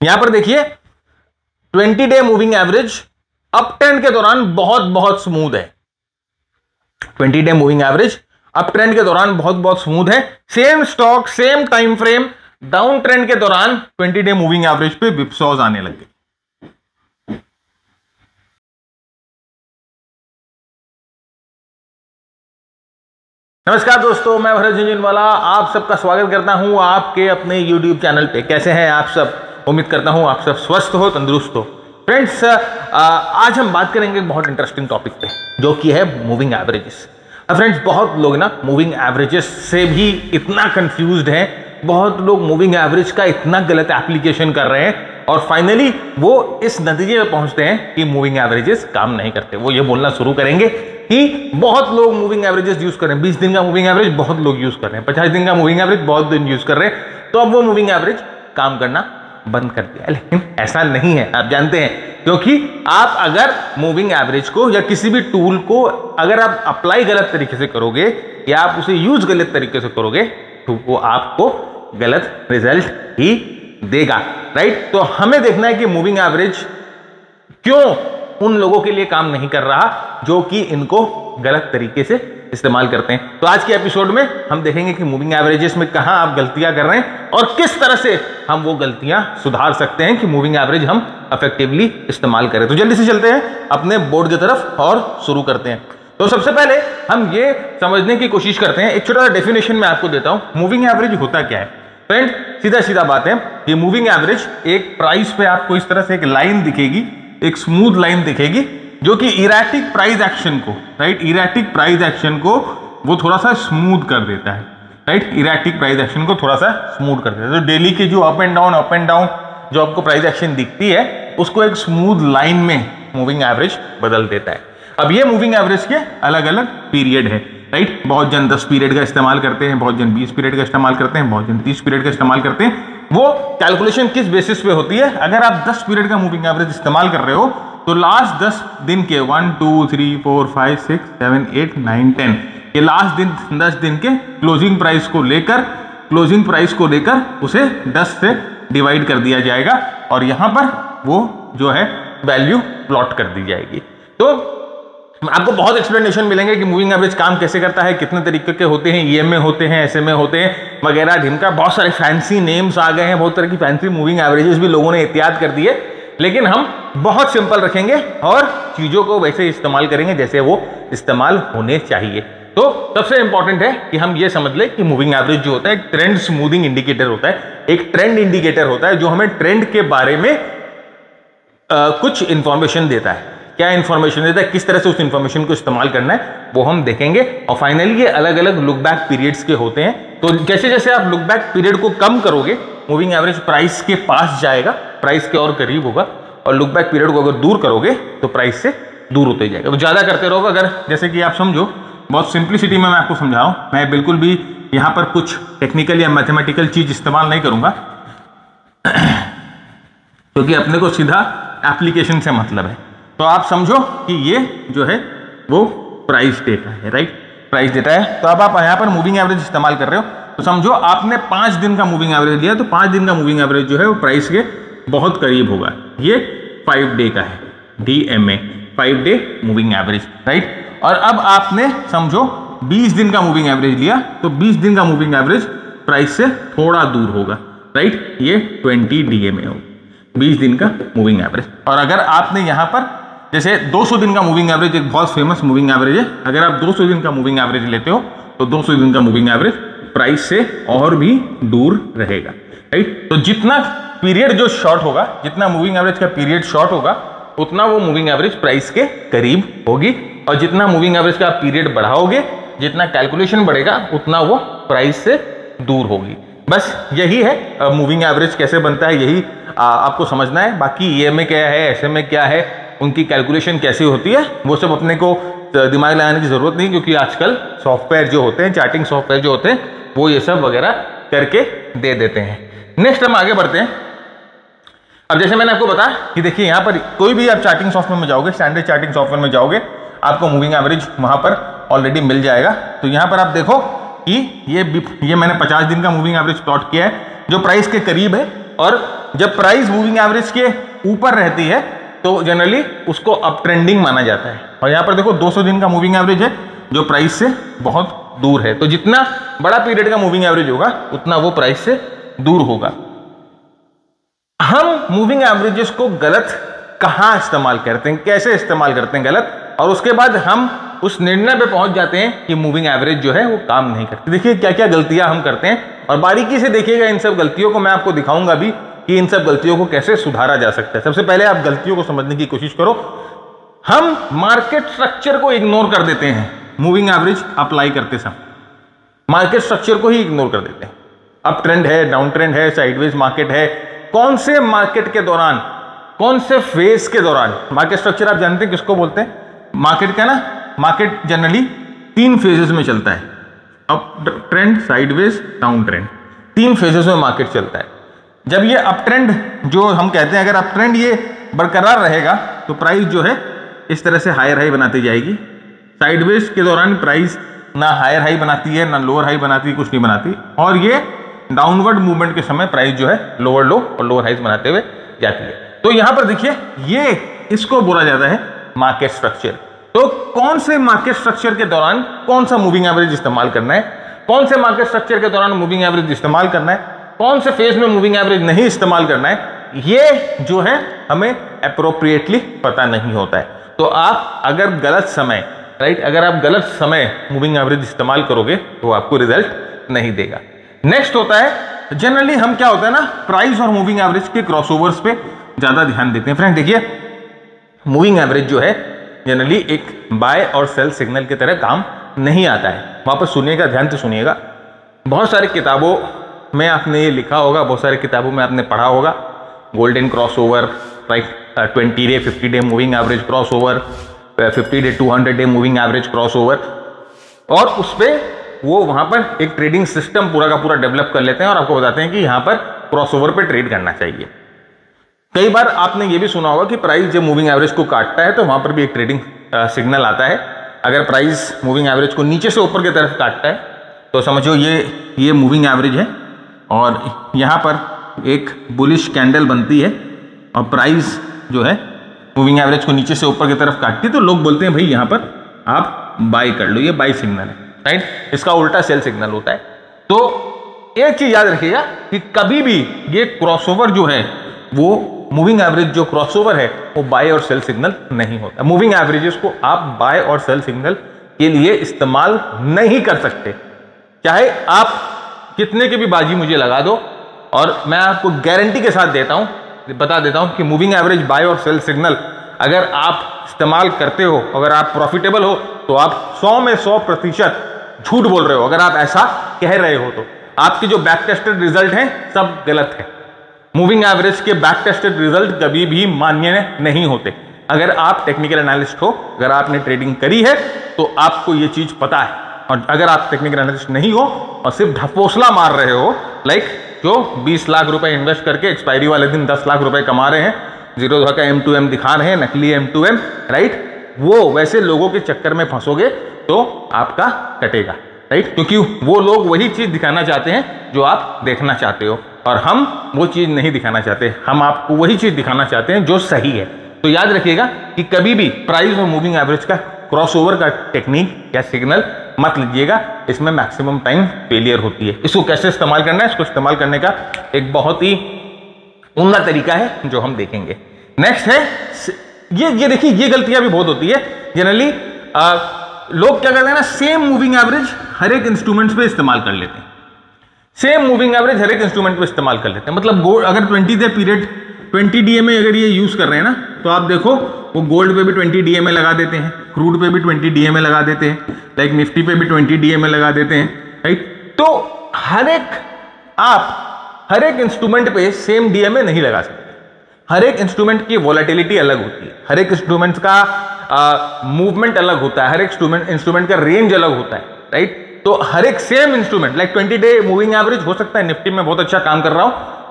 यहां पर देखिए 20 day moving average up trend के दौरान बहुत स्मूथ है। 20 day moving average up trend के दौरान बहुत स्मूथ है। Same stock same time frame down trend के दौरान 20 डे मूविंग एवरेज पे विपसॉज आने लग गए। नमस्कार दोस्तों, मैं भरत झुंझुनवाला आप सबका स्वागत करता हूं आपके अपने YouTube चैनल पे। कैसे हैं आप सब? उम्मीद करता हूं आप सब स्वस्थ हो, तंदुरुस्त हो। फ्रेंड्स, आज हम बात करेंगे बहुत इंटरेस्टिंग टॉपिक पे, जो कि है मूविंग एवरेजेस। फ्रेंड्स, बहुत लोग ना मूविंग एवरेजेस से भी इतना कंफ्यूज्ड हैं, बहुत लोग मूविंग एवरेज का इतना गलत एप्लीकेशन कर रहे हैं और फाइनली वो इस नतीजे में पहुंचते हैं कि मूविंग एवरेजेस काम नहीं करते। वो ये बोलना शुरू करेंगे कि बहुत लोग मूविंग एवरेजेस यूज कर रहे हैं, 20 दिन का मूविंग एवरेज बहुत लोग यूज कर रहे हैं, 50 दिन का मूविंग एवरेज बहुत दिन यूज कर रहे हैं, तो अब वो मूविंग एवरेज काम करना बंद कर दिया। लेकिन ऐसा नहीं है, आप जानते हैं, क्योंकि आप अगर मूविंग एवरेज को या किसी भी टूल को अगर आप अप्लाई गलत तरीके से करोगे या आप उसे यूज गलत तरीके से करोगे तो वो आपको गलत रिजल्ट ही देगा, राइट? तो हमें देखना है कि मूविंग एवरेज क्यों उन लोगों के लिए काम नहीं कर रहा जो कि इनको गलत तरीके से इस्तेमाल करते हैं। तो आज के एपिसोड में हम देखेंगे कि मूविंग एवरेजेस में कहां आप गलतियां कर रहे हैं और किस तरह से हम वो गलतियां सुधार सकते हैं कि मूविंग एवरेज हम इफेक्टिवली इस्तेमाल करें। तो जल्दी से चलते हैं अपने बोर्ड की तरफ और शुरू करते हैं। तो सबसे पहले हम ये समझने की कोशिश करते हैं, एक छोटा सा डेफिनेशन मैं आपको देता हूं। मूविंग एवरेज होता क्या है? फ्रेंड, सीधा बात है कि मूविंग एवरेज एक प्राइस पे आपको इस तरह से एक लाइन दिखेगी, एक स्मूथ लाइन दिखेगी जो कि इरेटिक प्राइस एक्शन को, राइट, इरेटिक प्राइस एक्शन को वो थोड़ा सा स्मूथ कर देता है, राइट, इरेटिक प्राइस एक्शन को थोड़ा सा स्मूथ कर देता है। तो डेली के जो अप एंड डाउन जो आपको प्राइस एक्शन दिखती है उसको एक स्मूथ लाइन में मूविंग एवरेज बदल देता है। अब ये मूविंग एवरेज के अलग अलग पीरियड है, राइट? बहुत जन 10 पीरियड का इस्तेमाल करते हैं, बहुत जन 20 पीरियड का इस्तेमाल करते हैं, बहुत जन 30 पीरियड का इस्तेमाल करते हैं। वो कैलकुलेशन किस बेसिस पे होती है? अगर आप 10 पीरियड का मूविंग एवरेज इस्तेमाल कर रहे हो तो लास्ट 10 दिन के 1 2 3 4 5 6 7 8 9 10 ये लास्ट दिन 10 दिन के क्लोजिंग प्राइस को लेकर उसे 10 से डिवाइड कर दिया जाएगा और यहां पर वो जो है वैल्यू प्लॉट कर दी जाएगी। तो आपको बहुत एक्सप्लेनेशन मिलेंगे कि मूविंग एवरेज काम कैसे करता है, कितने तरीके के होते हैं, ईएमए होते हैं, एसएमए होते हैं वगैरह, ढिमका, बहुत सारे फैंसी नेम्स आ गए हैं, बहुत तरह की फैंसी मूविंग एवरेजेस भी लोगों ने इत्याद कर दिए। लेकिन हम बहुत सिंपल रखेंगे और चीजों को वैसे इस्तेमाल करेंगे जैसे वो इस्तेमाल होने चाहिए। तो सबसे इंपॉर्टेंट है कि हम ये समझ लें कि मूविंग एवरेज जो होता है एक ट्रेंड स्मूथिंग इंडिकेटर होता है, एक ट्रेंड इंडिकेटर होता है जो हमें ट्रेंड के बारे में कुछ इंफॉर्मेशन देता है। क्या इंफॉर्मेशन देता है, किस तरह से उस इंफॉर्मेशन को इस्तेमाल करना है वो हम देखेंगे। और फाइनली ये अलग अलग लुक बैक पीरियड्स के होते हैं। तो जैसे जैसे आप लुक बैक पीरियड को कम करोगे मूविंग एवरेज प्राइस के पास जाएगा, प्राइस के और करीब होगा, और लुक बैक पीरियड को अगर दूर करोगे तो प्राइस से दूर होते जाएगा। तो ज्यादा करते रहोगे, अगर जैसे कि आप समझो, बहुत सिंप्लिसिटी में मैं आपको समझा रहा हूं, मैं बिल्कुल भी यहां पर कुछ टेक्निकल या मैथमेटिकल चीज इस्तेमाल नहीं करूंगा क्योंकि अपने को सीधा एप्लीकेशन से मतलब है। तो आप समझो कि ये जो है वो प्राइस डेटा है, राइट, प्राइस डेटा है। तो अब आप यहाँ पर मूविंग एवरेज इस्तेमाल कर रहे हो, तो समझो आपने 5 दिन का मूविंग एवरेज लिया, तो 5 दिन का मूविंग एवरेज जो है वो प्राइस के बहुत करीब होगा। ये 5 डे का है, DMA, 5 day moving average, right. और अब आपने समझो 20 दिन का मूविंग एवरेज लिया, तो 20 दिन का मूविंग एवरेज प्राइस से थोड़ा दूर होगा, राइट, ये 20 DMA होगा, 20 दिन का मूविंग एवरेज। और अगर आपने यहां पर जैसे 200 दिन का मूविंग एवरेज एक बहुत फेमस मूविंग एवरेज है, अगर आप 200 दिन का मूविंग एवरेज लेते हो तो 200 दिन का मूविंग एवरेज प्राइस से और भी दूर रहेगा, राइट। तो जितना पीरियड जो शॉर्ट होगा, जितना मूविंग एवरेज का पीरियड शॉर्ट होगा, उतना वो मूविंग एवरेज प्राइस के करीब होगी, और जितना मूविंग एवरेज का पीरियड बढ़ाओगे, जितना कैलकुलेशन बढ़ेगा, उतना वो प्राइस से दूर होगी। बस यही है मूविंग एवरेज कैसे बनता है, यही आपको समझना है। बाकी ईएमए क्या है, एसएमए क्या है, उनकी कैलकुलेशन कैसी होती है, वो सब अपने को दिमाग लगाने की जरूरत नहीं, क्योंकि आजकल सॉफ्टवेयर जो होते हैं, चार्टिंग सॉफ्टवेयर जो होते हैं, वो ये सब वगैरह करके दे देते हैं। नेक्स्ट हम आगे बढ़ते हैं। अब जैसे मैंने आपको बताया कि देखिए यहाँ पर कोई भी आप चार्टिंग सॉफ्टवेयर में जाओगे, स्टैंडर्ड चार्टिंग सॉफ्टवेयर में जाओगे, आपको मूविंग एवरेज वहां पर ऑलरेडी मिल जाएगा। तो यहाँ पर आप देखो कि ये मैंने 50 दिन का मूविंग एवरेज प्लॉट किया है जो प्राइस के करीब है, और जब प्राइस मूविंग एवरेज के ऊपर रहती है तो जनरली उसको अप ट्रेंडिंग माना जाता है। और यहाँ पर देखो 200 दिन का मूविंग एवरेज है जो प्राइस से बहुत दूर है, तो जितना बड़ा पीरियड का मूविंग एवरेज होगा उतना वो प्राइस से दूर होगा। हम मूविंग एवरेजेस को गलत कहां इस्तेमाल करते हैं, कैसे इस्तेमाल करते हैं गलत, और उसके बाद हम उस निर्णय पे पहुंच जाते हैं कि मूविंग एवरेज जो है वो काम नहीं करती। देखिए क्या क्या गलतियां हम करते हैं और बारीकी से देखिएगा इन सब गलतियों को, मैं आपको दिखाऊंगा भी कि इन सब गलतियों को कैसे सुधारा जा सकता है। सबसे पहले आप गलतियों को समझने की कोशिश करो। हम मार्केट स्ट्रक्चर को इग्नोर कर देते हैं मूविंग एवरेज अप्लाई करते समय, मार्केट स्ट्रक्चर को ही इग्नोर कर देते हैं। अप ट्रेंड है, डाउन ट्रेंड है, साइडवेज मार्केट है, कौन से मार्केट के दौरान, कौन से फेज के दौरान। मार्केट स्ट्रक्चर आप जानते हैं किसको बोलते हैं, मार्केट का ना, मार्केट जनरली 3 फेजेस में चलता है, up trend, sideways, down trend, 3 phases में मार्केट चलता है। जब ये अप ट्रेंड जो हम कहते हैं, अगर अप ट्रेंड ये बरकरार रहेगा तो प्राइस जो है इस तरह से हायर हाई बनाती जाएगी। साइडवेज के दौरान प्राइस ना हायर हाई बनाती है ना लोअर हाई बनाती है, कुछ नहीं बनाती, और ये डाउनवर्ड मूवमेंट के समय प्राइस जो है लोअर लो और लोअर हाइज बनाते हुए जाती है। तो यहां पर देखिए ये इसको बोला जाता है मार्केट स्ट्रक्चर। तो कौन से मार्केट स्ट्रक्चर के दौरान कौन सा मूविंग एवरेज इस्तेमाल करना है, कौन से मार्केट स्ट्रक्चर के दौरान मूविंग एवरेज इस्तेमाल करना है, कौन से फेज में मूविंग एवरेज नहीं इस्तेमाल करना है, ये जो है हमें अप्रोप्रिएटली पता नहीं होता है। तो आप अगर गलत समय, राइट, अगर आप गलत समय मूविंग एवरेज इस्तेमाल करोगे तो आपको रिजल्ट नहीं देगा। नेक्स्ट होता है जनरली हम क्या होता है ना, प्राइस और मूविंग एवरेज के क्रॉसओवर्स पे ज्यादा ध्यान देते हैं। फ्रेंड देखिए मूविंग एवरेज जो है जनरली एक बाय और सेल सिग्नल की तरह काम नहीं आता है। वापस सुनिएगा, ध्यान से सुनिएगा। बहुत सारी किताबों में आपने ये लिखा होगा, बहुत सारी किताबों में आपने पढ़ा होगा golden crossover, right, 20 day 50 day moving average crossover, 50 day 200 day moving average crossover, और उस पर वो वहां पर एक ट्रेडिंग सिस्टम पूरा का पूरा डेवलप कर लेते हैं और आपको बताते हैं कि यहां पर क्रॉसओवर पे ट्रेड करना चाहिए। कई बार आपने ये भी सुना होगा कि प्राइस जब मूविंग एवरेज को काटता है तो वहां पर भी एक ट्रेडिंग सिग्नल आता है। अगर प्राइस मूविंग एवरेज को नीचे से ऊपर की तरफ काटता है तो समझो ये मूविंग एवरेज है और यहां पर एक बुलिश कैंडल बनती है और प्राइस जो है मूविंग एवरेज को नीचे से ऊपर की तरफ काटती है, तो लोग बोलते हैं भाई यहां पर आप बाय कर लो, ये बाय सिग्नल है, राइट। इसका उल्टा सेल सिग्नल होता है। तो एक चीज याद रखिएगा कि कभी भी ये क्रॉसओवर जो है वो मूविंग एवरेज जो क्रॉसओवर है वो बाय और सेल सिग्नल नहीं होता। मूविंग एवरेजेस को आप बाय और सेल सिग्नल के लिए इस्तेमाल नहीं कर सकते, चाहे आप कितने की भी बाजी मुझे लगा दो, और मैं आपको गारंटी के साथ देता हूं, बता देता हूं कि मूविंग एवरेज बाय और सेल सिग्नल अगर आप इस्तेमाल करते हो, अगर आप प्रॉफिटेबल हो, तो आप 100 में 100% झूठ बोल रहे हो। अगर आप ऐसा कह रहे हो तो आपके जो बैक टेस्टेड रिजल्ट हैं सब गलत है। मूविंग एवरेज के बैक टेस्टेड रिजल्ट कभी भी मान्य नहीं होते। अगर आप टेक्निकल एनालिस्ट हो, अगर आपने ट्रेडिंग करी है तो आपको ये चीज पता है, और अगर आप टेक्निकल एनालिस्ट नहीं हो और सिर्फ ढपोसला मार रहे हो, लाइक जो 20 लाख रुपए इन्वेस्ट करके एक्सपायरी वाले दिन 10 लाख रुपए कमा रहे हैं, जीरो का M2M दिखा रहे हैं, नकली M2M, राइट, वो वैसे लोगों के चक्कर में फंसोगे तो आपका कटेगा, राइट, क्योंकि वो लोग वही चीज दिखाना चाहते हैं जो आप देखना चाहते हो, और हम वो चीज नहीं दिखाना चाहते, हम आपको वही चीज दिखाना चाहते हैं जो सही है। तो याद रखिएगा कि कभी भी प्राइस और मूविंग एवरेज का क्रॉसओवर का टेक्निक या सिग्नल मत लीजिएगा, इसमें मैक्सिमम टाइम फेलियर होती है। इसको कैसे इस्तेमाल करना है, इसको इस्तेमाल करने का एक बहुत ही उम्दा तरीका है जो हम देखेंगे। नेक्स्ट है ये देखिए, ये गलतियां भी बहुत होती है जनरली। लोग क्या करते हैं ना, सेम मूविंग एवरेज हर एक इंस्ट्रूमेंट्स पे इस्तेमाल कर लेते हैं, सेम मूविंग एवरेज हर एक इंस्ट्रूमेंट पे इस्तेमाल कर लेते हैं। मतलब गोल्ड अगर 20 डे पीरियड 20 DMA अगर ये यूज कर रहे हैं ना, तो आप देखो वो गोल्ड पे भी 20 DMA लगा देते हैं, क्रूड पे भी 20 DMA लगा देते हैं, लाइक निफ्टी पे भी 20 DMA लगा देते हैं, राइट। तो हर एक इंस्ट्रूमेंट पे सेम DMA नहीं लगा सकते। हर एक इंस्ट्रूमेंट की वॉलेटिलिटी अलग होती है, हर एक इंस्ट्रूमेंट का मूवमेंट अलग होता है, हर एक इंस्ट्रूमेंट का रेंज अलग होता है, राइट। तो हर एक same instrument like 20 day moving average हो सकता है निफ्टी में बहुत अच्छा काम कर रहा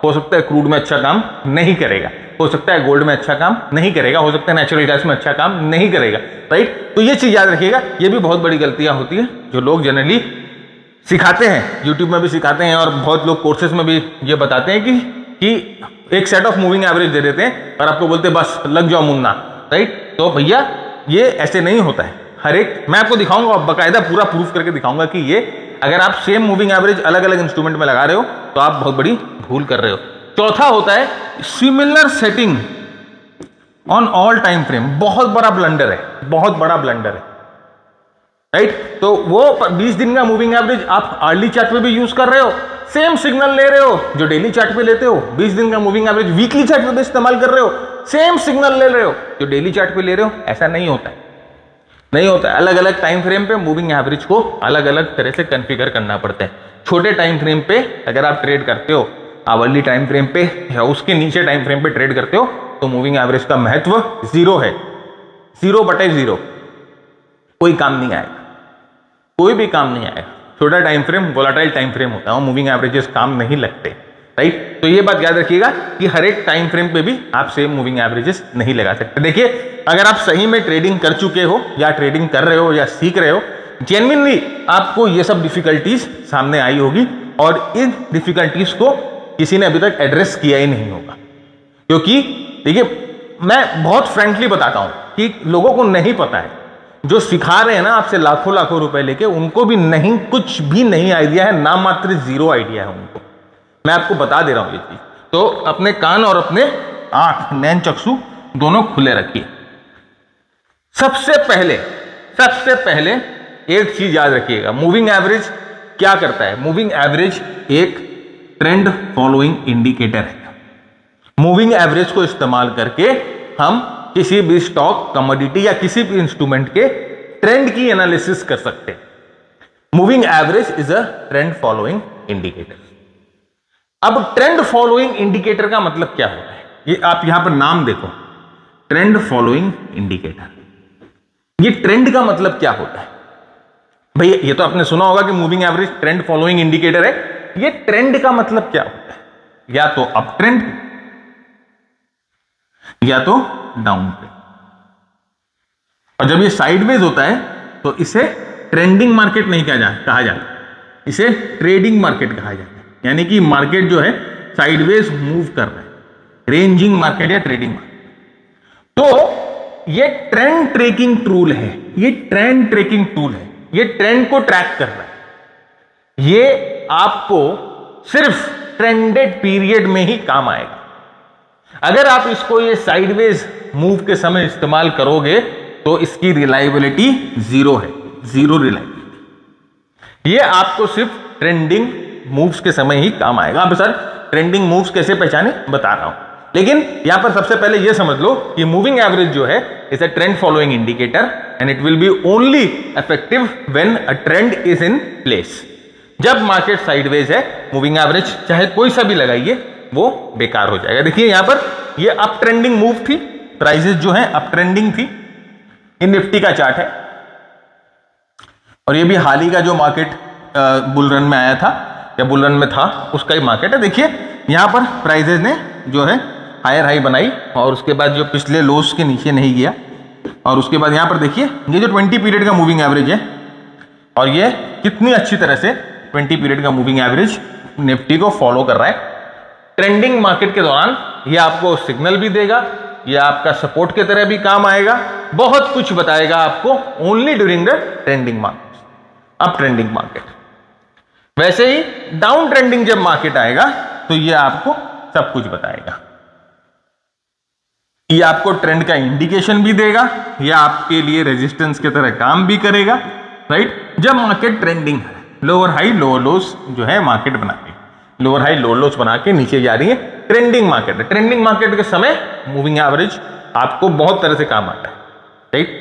हो सकता है क्रूड में अच्छा काम नहीं करेगा, हो सकता है गोल्ड में अच्छा काम नहीं करेगा, हो सकता है नेचुरल गैस में अच्छा काम नहीं करेगा, राइट। तो ये चीज याद रखिएगा, ये भी बहुत बड़ी गलतियां होती है जो लोग जनरली सिखाते हैं, यूट्यूब में भी सिखाते हैं और बहुत लोग कोर्सेज में भी ये बताते हैं कि एक सेट ऑफ मूविंग एवरेज दे देते हैं और आपको बोलते हैं बस लग जाओ मुन्ना, राइट। तो भैया ये ऐसे नहीं होता है। हर एक मैं आपको दिखाऊंगा, बाकायदा पूरा प्रूफ करके दिखाऊंगा कि ये अगर आप सेम मूविंग एवरेज अलग अलग इंस्ट्रूमेंट में लगा रहे हो तो आप बहुत बड़ी भूल कर रहे हो। चौथा होता है similar setting on all time frame. बहुत बड़ा ब्लंडर है, बहुत बड़ा ब्लंडर है, राइट। तो वो 20 दिन का मूविंग एवरेज आप अर्ली चार्ट पे भी यूज कर रहे हो, सेम सिग्नल ले रहे हो जो डेली चार्ट पे लेते हो। 20 दिन का मूविंग एवरेज वीकली चार्ट पे भी इस्तेमाल कर रहे हो, सेम सिग्नल ले रहे हो जो डेली चार्ट पे ले रहे हो। ऐसा नहीं होता है, नहीं होता है। अलग अलग टाइम फ्रेम पे मूविंग एवरेज को अलग अलग तरह से कॉन्फ़िगर करना पड़ता है। छोटे टाइम फ्रेम पे अगर आप ट्रेड करते हो, आप अर्ली टाइम फ्रेम पे या उसके नीचे टाइम फ्रेम पे ट्रेड करते हो तो मूविंग एवरेज का महत्व 0 है, 0/0। कोई काम नहीं आएगा, कोई भी काम नहीं आएगा। छोटा time frame volatile time frame होता है, वो मूविंग एवरेजेस काम नहीं लगते, राइट। तो ये बात याद रखिएगा कि हर एक टाइम फ्रेम पे भी आप सेम मूविंग एवरेजेस नहीं लगा सकते। देखिए अगर आप सही में ट्रेडिंग कर चुके हो या ट्रेडिंग कर रहे हो या सीख रहे हो, जेन्युइनली आपको ये सब डिफिकल्टीज सामने आई होगी और इन डिफिकल्टीज को किसी ने अभी तक एड्रेस किया ही नहीं होगा। क्योंकि देखिए मैं बहुत फ्रेंकली बताता हूं कि लोगों को नहीं पता है, जो सिखा रहे हैं ना आपसे लाखों लाखों रुपए लेके, उनको भी नहीं, कुछ भी नहीं आइडिया है, नाम मात्र 0 आइडिया है उनको। मैं आपको बता दे रहा हूं ये चीज। तो अपने कान और अपने आंख, नैन चक्षु दोनों खुले रखिए। सबसे पहले एक चीज याद रखिएगा, मूविंग एवरेज क्या करता है। मूविंग एवरेज एक ट्रेंड फॉलोइंग इंडिकेटर है। मूविंग एवरेज को इस्तेमाल करके हम किसी भी स्टॉक, कमोडिटी या किसी भी इंस्ट्रूमेंट के ट्रेंड की एनालिसिस कर सकते हैं। Moving average is a trend following indicator. अब ट्रेंड फॉलोइंग इंडिकेटर का मतलब क्या होता है, ये आप यहां पर नाम देखो, ट्रेंड फॉलोइंग इंडिकेटर। ये ट्रेंड का मतलब क्या होता है भैया? ये तो आपने सुना होगा कि moving average trend following indicator है। ये ट्रेंड का मतलब क्या होता है? या तो अप ट्रेंड या तो डाउन ट्रेंड। और जब ये साइडवेज होता है तो इसे ट्रेंडिंग मार्केट नहीं कहा जाता, इसे ट्रेडिंग मार्केट कहा जाता है। यानी कि मार्केट जो है साइडवेज मूव कर रहा है, रेंजिंग मार्केट या ट्रेडिंग मार्केट। तो ये ट्रेंड ट्रेकिंग टूल है, ये ट्रेंड ट्रेकिंग टूल है, ये ट्रेंड को ट्रैक कर रहा है। ये आपको सिर्फ ट्रेंडेड पीरियड में ही काम आएगा। अगर आप इसको ये साइडवेज मूव के समय इस्तेमाल करोगे तो इसकी रिलायबिलिटी 0 है, 0 रिलायबिलिटी। ये आपको सिर्फ ट्रेंडिंग मूव्स के समय ही काम आएगा। अब सर ट्रेंडिंग मूव्स कैसे पहचाने, बता रहा हूं। लेकिन यहां पर सबसे पहले यह समझ लो कि मूविंग एवरेज जो है is a trend following indicator and it will be only effective when a trend is in place. जब मार्केट साइडवेज है, मूविंग एवरेज चाहे कोई सा भी लगाइए वो बेकार हो जाएगा। देखिए यहां पर ये अप ट्रेंडिंग मूव थी, प्राइसेस जो है अप ट्रेंडिंग थी। ये निफ्टी का चार्ट है और ये भी हाल ही का जो मार्केट बुल रन में आया था या बुल रन में था उसका ही मार्केट है। देखिए यहां पर प्राइसेस ने जो है हायर हाई बनाई और उसके बाद जो पिछले लोस के नीचे नहीं गया और उसके बाद यहां पर देखिए ये जो 20 पीरियड का मूविंग एवरेज है और ये कितनी अच्छी तरह से 20 पीरियड का मूविंग एवरेज निफ्टी को फॉलो कर रहा है। ट्रेंडिंग मार्केट के दौरान ये आपको सिग्नल भी देगा, ये आपका सपोर्ट की तरह भी काम आएगा, बहुत कुछ बताएगा आपको only during the trending market, up trending market. वैसे ही डाउन ट्रेंडिंग जब मार्केट आएगा तो ये आपको सब कुछ बताएगा। ये आपको ट्रेंड का इंडिकेशन भी देगा, ये आपके लिए रेजिस्टेंस की तरह काम भी करेगा, राइट। जब मार्केट ट्रेंडिंग है, लोअर हाई लोअर लोस जो है मार्केट बना रही है, लोअर हाई लोअर लोस बना के नीचे जा रही है, ट्रेंडिंग मार्केट है। ट्रेंडिंग मार्केट के समय मूविंग एवरेज आपको बहुत तरह से काम आता है, राइट।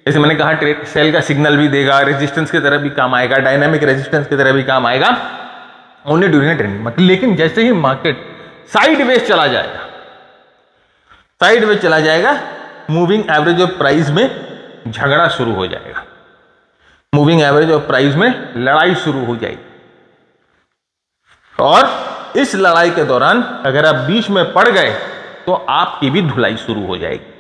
जैसे मैंने कहा ट्रेड सेल का सिग्नल भी देगा, रेजिस्टेंस की तरह भी काम आएगा, डायनामिक रेजिस्टेंस की तरह भी काम आएगा ओनली ड्यूरिंग ट्रेंडिंग मार्केट। लेकिन जैसे ही मार्केट साइडवेज चला जाएगा, साइडवेज चला जाएगा, मूविंग एवरेज और प्राइस में झगड़ा शुरू हो जाएगा, मूविंग एवरेज और प्राइस में लड़ाई शुरू हो जाएगी। और इस लड़ाई के दौरान अगर आप बीच में पड़ गए तो आपकी भी धुलाई शुरू हो जाएगी।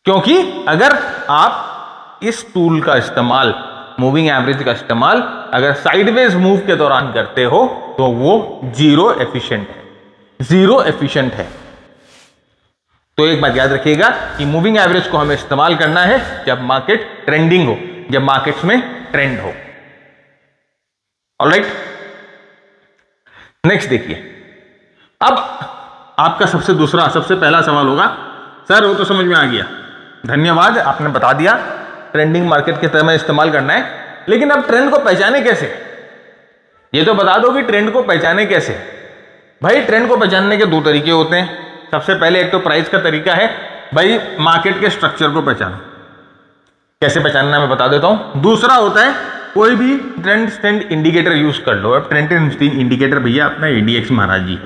क्योंकि अगर आप इस टूल का इस्तेमाल, मूविंग एवरेज का इस्तेमाल अगर साइडवेज मूव के दौरान करते हो तो वो 0 एफिशिएंट है, जीरो एफिशिएंट है। तो एक बात याद रखिएगा कि मूविंग एवरेज को हमें इस्तेमाल करना है जब मार्केट ट्रेंडिंग हो, जब मार्केट्स में ट्रेंड हो। ऑलराइट, नेक्स्ट देखिए। अब आपका सबसे पहला सवाल होगा, सर वो तो समझ में आ गया, धन्यवाद आपने बता दिया ट्रेंडिंग मार्केट के तरह में इस्तेमाल करना है, लेकिन अब ट्रेंड को पहचाने कैसे? ये तो बता दो कि ट्रेंड को पहचाने कैसे। भाई ट्रेंड को पहचानने के दो तरीके होते हैं। सबसे पहले एक तो प्राइस का तरीका है, भाई मार्केट के स्ट्रक्चर को पहचानो। कैसे पहचानना मैं बता देता हूं। दूसरा होता है कोई भी ट्रेंड स्टैंड इंडिकेटर यूज कर लो। अब ट्रेंड इंडिकेटर भैया अपना एडीएक्स महाराज जी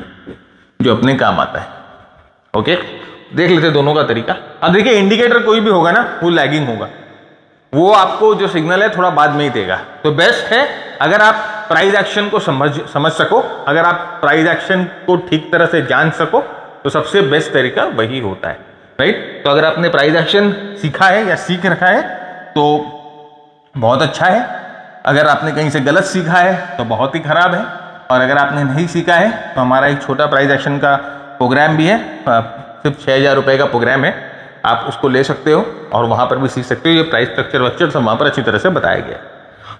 जो अपने काम आता है। ओके, देख लेते दोनों का तरीका। अब देखिए इंडिकेटर कोई भी होगा ना वो लैगिंग होगा, वो आपको जो सिग्नल है थोड़ा बाद में ही देगा। तो बेस्ट है अगर आप प्राइस एक्शन को समझ सको, अगर आप प्राइस एक्शन को ठीक तरह से जान सको तो सबसे बेस्ट तरीका वही होता है, राइट। तो अगर आपने प्राइस एक्शन सीखा है या सीख रखा है तो बहुत अच्छा है, अगर आपने कहीं से गलत सीखा है तो बहुत ही खराब है, और अगर आपने नहीं सीखा है तो हमारा एक छोटा प्राइस एक्शन का प्रोग्राम भी है, सिर्फ 6,000 रुपये का प्रोग्राम है, आप उसको ले सकते हो और वहां पर भी सीख सकते हो। ये प्राइस स्ट्रक्चर वक्चर सब वहां पर अच्छी तरह से बताया गया।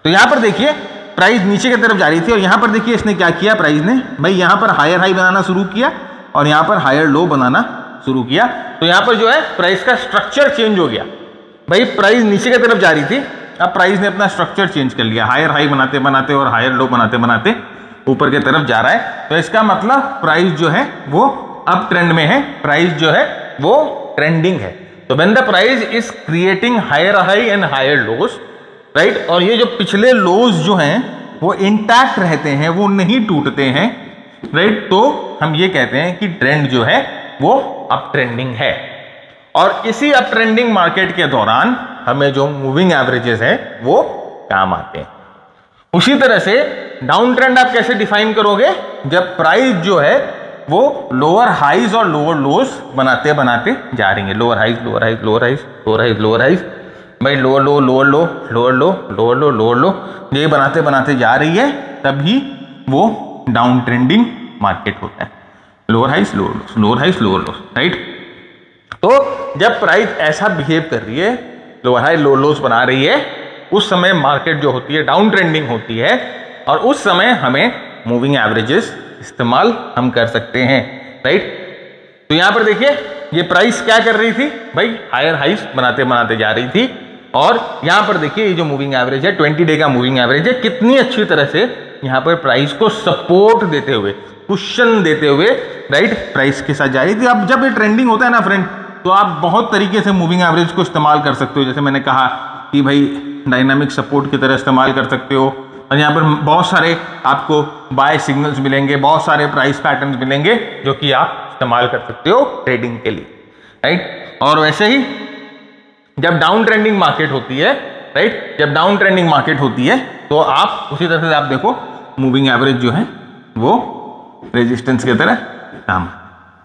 तो यहाँ पर देखिए प्राइस नीचे की तरफ जा रही थी और यहाँ पर देखिए इसने क्या किया, प्राइस ने भाई यहाँ पर हायर हाई बनाना शुरू किया और यहाँ पर हायर लो बनाना शुरू किया। तो यहाँ पर जो है प्राइस का स्ट्रक्चर चेंज हो गया। भाई प्राइस नीचे की तरफ जा रही थी, अब प्राइस ने अपना स्ट्रक्चर चेंज कर लिया, हायर हाई बनाते बनाते और हायर लो बनाते बनाते ऊपर की तरफ जा रहा है। तो इसका मतलब प्राइस जो है वो अब ट्रेंड में है, प्राइस जो है वो ट्रेंडिंग है। तो when the price is creating higher high and higher lows, right, और ये जो पिछले लोज जो हैं वो इंटैक्ट रहते हैं, वो नहीं टूटते हैं, राइट, तो हम ये कहते हैं कि ट्रेंड जो है वो अप ट्रेंडिंग है। और इसी अप ट्रेंडिंग मार्केट के दौरान हमें जो मूविंग एवरेजेस है वो काम आते हैं। उसी तरह से डाउन ट्रेंड आप कैसे डिफाइन करोगे, जब प्राइस जो है वो लोअर हाइज और लोअर लोज बनाते बनाते जा रही है, lower highs lower highs lower highs lower highs lower highs, भाई lower low lower low lower low lower low lower low, ये बनाते बनाते जा रही है, तभी वो डाउन ट्रेंडिंग मार्केट होता है। Lower highs lower low lower highs lower low, right. तो जब प्राइस ऐसा बिहेव कर रही है, लोअर हाई लोअर लोज बना रही है, उस समय मार्केट जो होती है डाउन ट्रेंडिंग होती है, और उस समय हमें मूविंग एवरेजेस इस्तेमाल हम कर सकते हैं, राइट। तो यहां पर देखिए ये प्राइस क्या कर रही थी, भाई हायर हाइस बनाते बनाते जा रही थी, और यहां पर देखिए ये जो मूविंग एवरेज है 20 डे का मूविंग एवरेज है, कितनी अच्छी तरह से यहां पर प्राइस को सपोर्ट देते हुए, कुशन देते हुए, राइट, प्राइस के साथ जा रही थी। अब जब ये ट्रेंडिंग होता है ना फ्रेंड, तो आप बहुत तरीके से मूविंग एवरेज को इस्तेमाल कर सकते हो। जैसे मैंने कहा कि भाई डायनामिक सपोर्ट की तरह इस्तेमाल कर सकते हो, और यहाँ पर बहुत सारे आपको बाय सिग्नल्स मिलेंगे, बहुत सारे प्राइस पैटर्न्स मिलेंगे जो कि आप इस्तेमाल कर सकते हो ट्रेडिंग के लिए, राइट। और वैसे ही जब डाउन ट्रेंडिंग मार्केट होती है, राइट, जब डाउन ट्रेंडिंग मार्केट होती है तो आप उसी तरह से आप देखो मूविंग एवरेज जो है वो रेजिस्टेंस की तरह काम।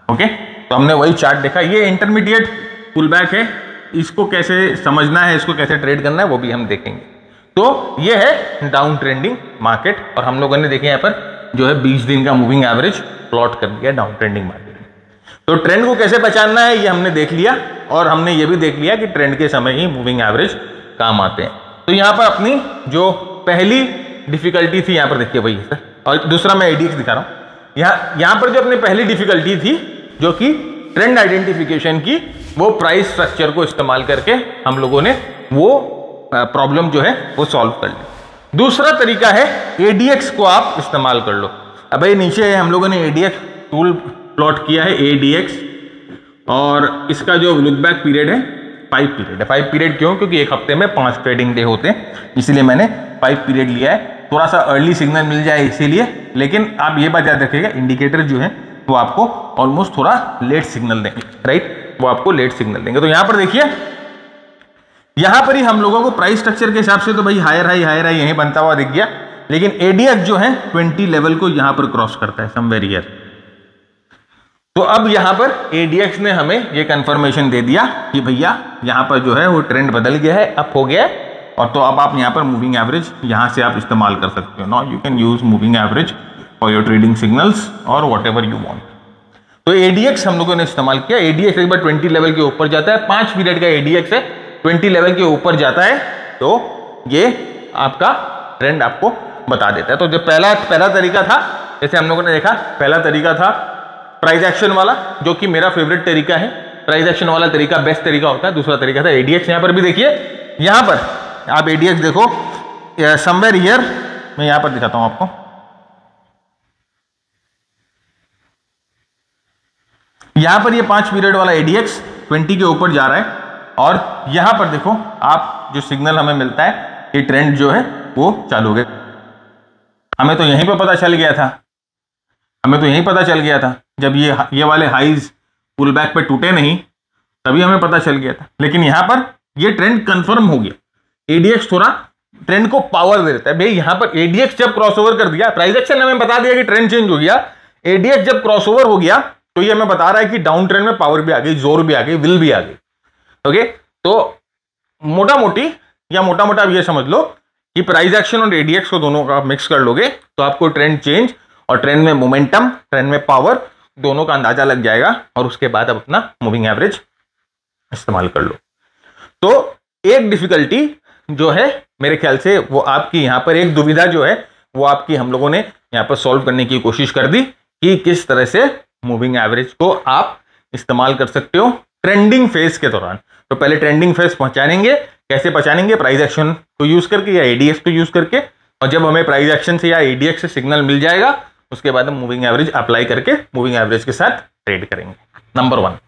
ओके, तो हमने वही चार्ट देखा, ये इंटरमीडिएट पुल बैक है, इसको कैसे समझना है, इसको कैसे ट्रेड करना है वो भी हम देखेंगे। तो ये है डाउन ट्रेंडिंग मार्केट, और हम लोगों ने देखे यहाँ पर जो है 20 दिन का मूविंग एवरेज प्लॉट कर दिया डाउन ट्रेंडिंग मार्केट। तो ट्रेंड को कैसे पहचानना है ये हमने देख लिया, और हमने ये भी देख लिया कि ट्रेंड के समय ही मूविंग एवरेज काम आते हैं। तो यहाँ पर अपनी जो पहली डिफिकल्टी थी, यहाँ पर देखिए वही है, और दूसरा मैं एडीएक्स दिखा रहा हूँ। यहाँ पर जो अपनी पहली डिफिकल्टी थी जो कि ट्रेंड आइडेंटिफिकेशन की, वो प्राइस स्ट्रक्चर को इस्तेमाल करके हम लोगों ने वो प्रॉब्लम जो है वो सॉल्व कर ली। दूसरा तरीका है एडीएक्स को आप इस्तेमाल कर लो। अब भाई नीचे हम लोगों ने एडीएक्स टूल प्लॉट किया है, एडीएक्स, और इसका जो लुक बैक पीरियड है 5 पीरियड है। 5 पीरियड क्यों? क्योंकि एक हफ्ते में 5 ट्रेडिंग डे होते हैं, इसीलिए मैंने 5 पीरियड लिया है। थोड़ा सा अर्ली सिग्नल मिल जाए इसीलिए, लेकिन आप ये बात याद रखिएगा इंडिकेटर जो है वो आपको ऑलमोस्ट थोड़ा लेट सिग्नल देंगे, राइट, वो आपको लेट सिग्नल देंगे। तो यहां पर देखिए, यहां पर ही हम लोगों को प्राइस स्ट्रक्चर के हिसाब से तो भाई हायर हाई यहीं बनता हुआ दिख गया, लेकिन एडीएक्स जो है 20 लेवल को यहां पर क्रॉस करता है समवेयर हियर। तो अब यहां पर एडीएक्स ने हमें ये कंफर्मेशन दे दिया कि भैया यहां पर जो है वो ट्रेंड बदल गया है, अप हो गया है, और तो अब आप यहां पर मूविंग एवरेज यहां से आप इस्तेमाल कर सकते हो। Now you can use moving average for your trading signals और व्हाटएवर यू वांट। तो एडीएक्स हम लोगों ने इस्तेमाल किया। एडीएक्स एक बार 20 लेवल के ऊपर जाता है, 5 पीरियड का एडीएक्स है, 20 लेवल के ऊपर जाता है तो ये आपका ट्रेंड आपको बता देता है। तो जो पहला तरीका था, जैसे हम लोगों ने देखा, पहला तरीका था प्राइस एक्शन वाला, जो कि मेरा फेवरेट तरीका है। प्राइस एक्शन वाला तरीका बेस्ट तरीका होता है। दूसरा तरीका था एडीएक्स। यहां पर भी देखिए, यहां पर आप एडीएक्स देखो, समवेयर हियर, मैं यहां पर दिखाता हूं आपको। यहां पर ये 5 पीरियड वाला एडीएक्स 20 के ऊपर जा रहा है, और यहां पर देखो आप, जो सिग्नल हमें मिलता है, ये ट्रेंड जो है वो चालू हो गया। हमें तो यहीं पे पता चल गया था, जब ये वाले हाईज पुल बैक पे टूटे नहीं, तभी हमें पता चल गया था। लेकिन यहां पर ये ट्रेंड कंफर्म हो गया। एडीएक्स थोड़ा ट्रेंड को पावर दे देता है। भाई यहां पर एडीएक्स जब क्रॉसओवर कर दिया, प्राइस एक्शन ने हमें बता दिया कि ट्रेंड चेंज हो गया, एडीएक्स जब क्रॉसओवर हो गया तो ये हमें बता रहा है कि डाउन ट्रेंड में पावर भी आ गई, जोर भी आ गई, विल भी आ गई। ओके, तो मोटा मोटा आप ये समझ लो कि प्राइस एक्शन और एडीएक्स को दोनों का मिक्स कर लोगे तो आपको ट्रेंड चेंज और ट्रेंड में मोमेंटम, ट्रेंड में पावर, दोनों का अंदाजा लग जाएगा, और उसके बाद आप अपना मूविंग एवरेज इस्तेमाल कर लो। तो एक डिफिकल्टी जो है मेरे ख्याल से वो आपकी, यहां पर एक दुविधा जो है वो आपकी हम लोगों ने यहां पर सॉल्व करने की कोशिश कर दी कि किस तरह से मूविंग एवरेज को आप इस्तेमाल कर सकते हो ट्रेंडिंग फेज के दौरान। तो पहले ट्रेंडिंग फेज पहचानेंगे, कैसे पहचानेंगे? प्राइस एक्शन को यूज करके या एडीएक्स को यूज करके, और जब हमें प्राइस एक्शन से या एडीएक्स से सिग्नल मिल जाएगा उसके बाद हम मूविंग एवरेज अप्लाई करके मूविंग एवरेज के साथ ट्रेड करेंगे। नंबर 1,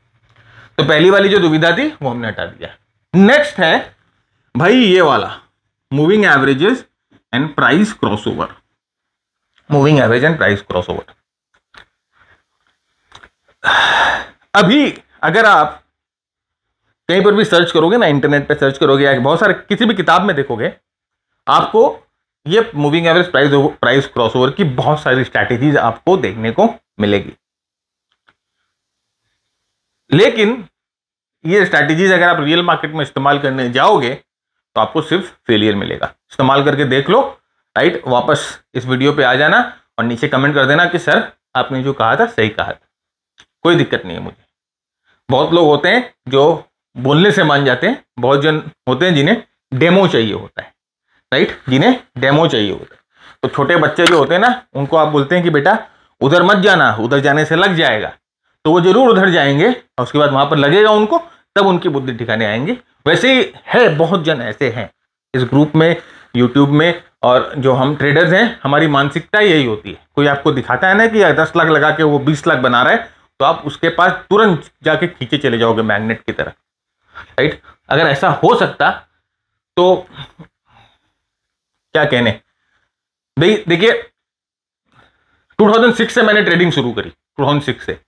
तो पहली वाली जो दुविधा थी वो हमने हटा दिया। नेक्स्ट है भाई ये वाला, moving averages and price crossover. Moving average and price crossover, अभी अगर आप कहीं पर भी सर्च करोगे ना, इंटरनेट पे सर्च करोगे या बहुत सारे किसी भी किताब में देखोगे, आपको ये मूविंग एवरेज प्राइस क्रॉसओवर की बहुत सारी स्ट्रैटेजीज आपको देखने को मिलेगी। लेकिन ये स्ट्रैटेजीज अगर आप रियल मार्केट में इस्तेमाल करने जाओगे तो आपको सिर्फ फेलियर मिलेगा। इस्तेमाल करके देख लो, राइट? वापस इस वीडियो पे आ जाना और नीचे कमेंट कर देना कि सर आपने जो कहा था सही कहा था। कोई दिक्कत नहीं है मुझे। बहुत लोग होते हैं जो बोलने से मान जाते हैं, बहुत जन होते हैं जिन्हें डेमो चाहिए होता है, राइट? जिन्हें डेमो चाहिए होता है। तो छोटे बच्चे जो होते हैं ना, उनको आप बोलते हैं कि बेटा उधर मत जाना, उधर जाने से लग जाएगा, तो वो जरूर उधर जाएंगे और उसके बाद वहां पर लगेगा उनको, तब उनकी बुद्धि ठिकाने आएंगे। वैसे ही है, बहुत जन ऐसे हैं इस ग्रुप में, यूट्यूब में, और जो हम ट्रेडर्स हैं हमारी मानसिकता यही होती है। कोई आपको दिखाता है ना कि 10 लाख लगा के वो 20 लाख बना रहा है, तो आप उसके पास तुरंत जाके खींचे चले जाओगे मैग्नेट की तरह, राइट? अगर ऐसा हो सकता तो क्या कहने भाई। देखिए 2006 से मैंने ट्रेडिंग शुरू करी, 2006 से,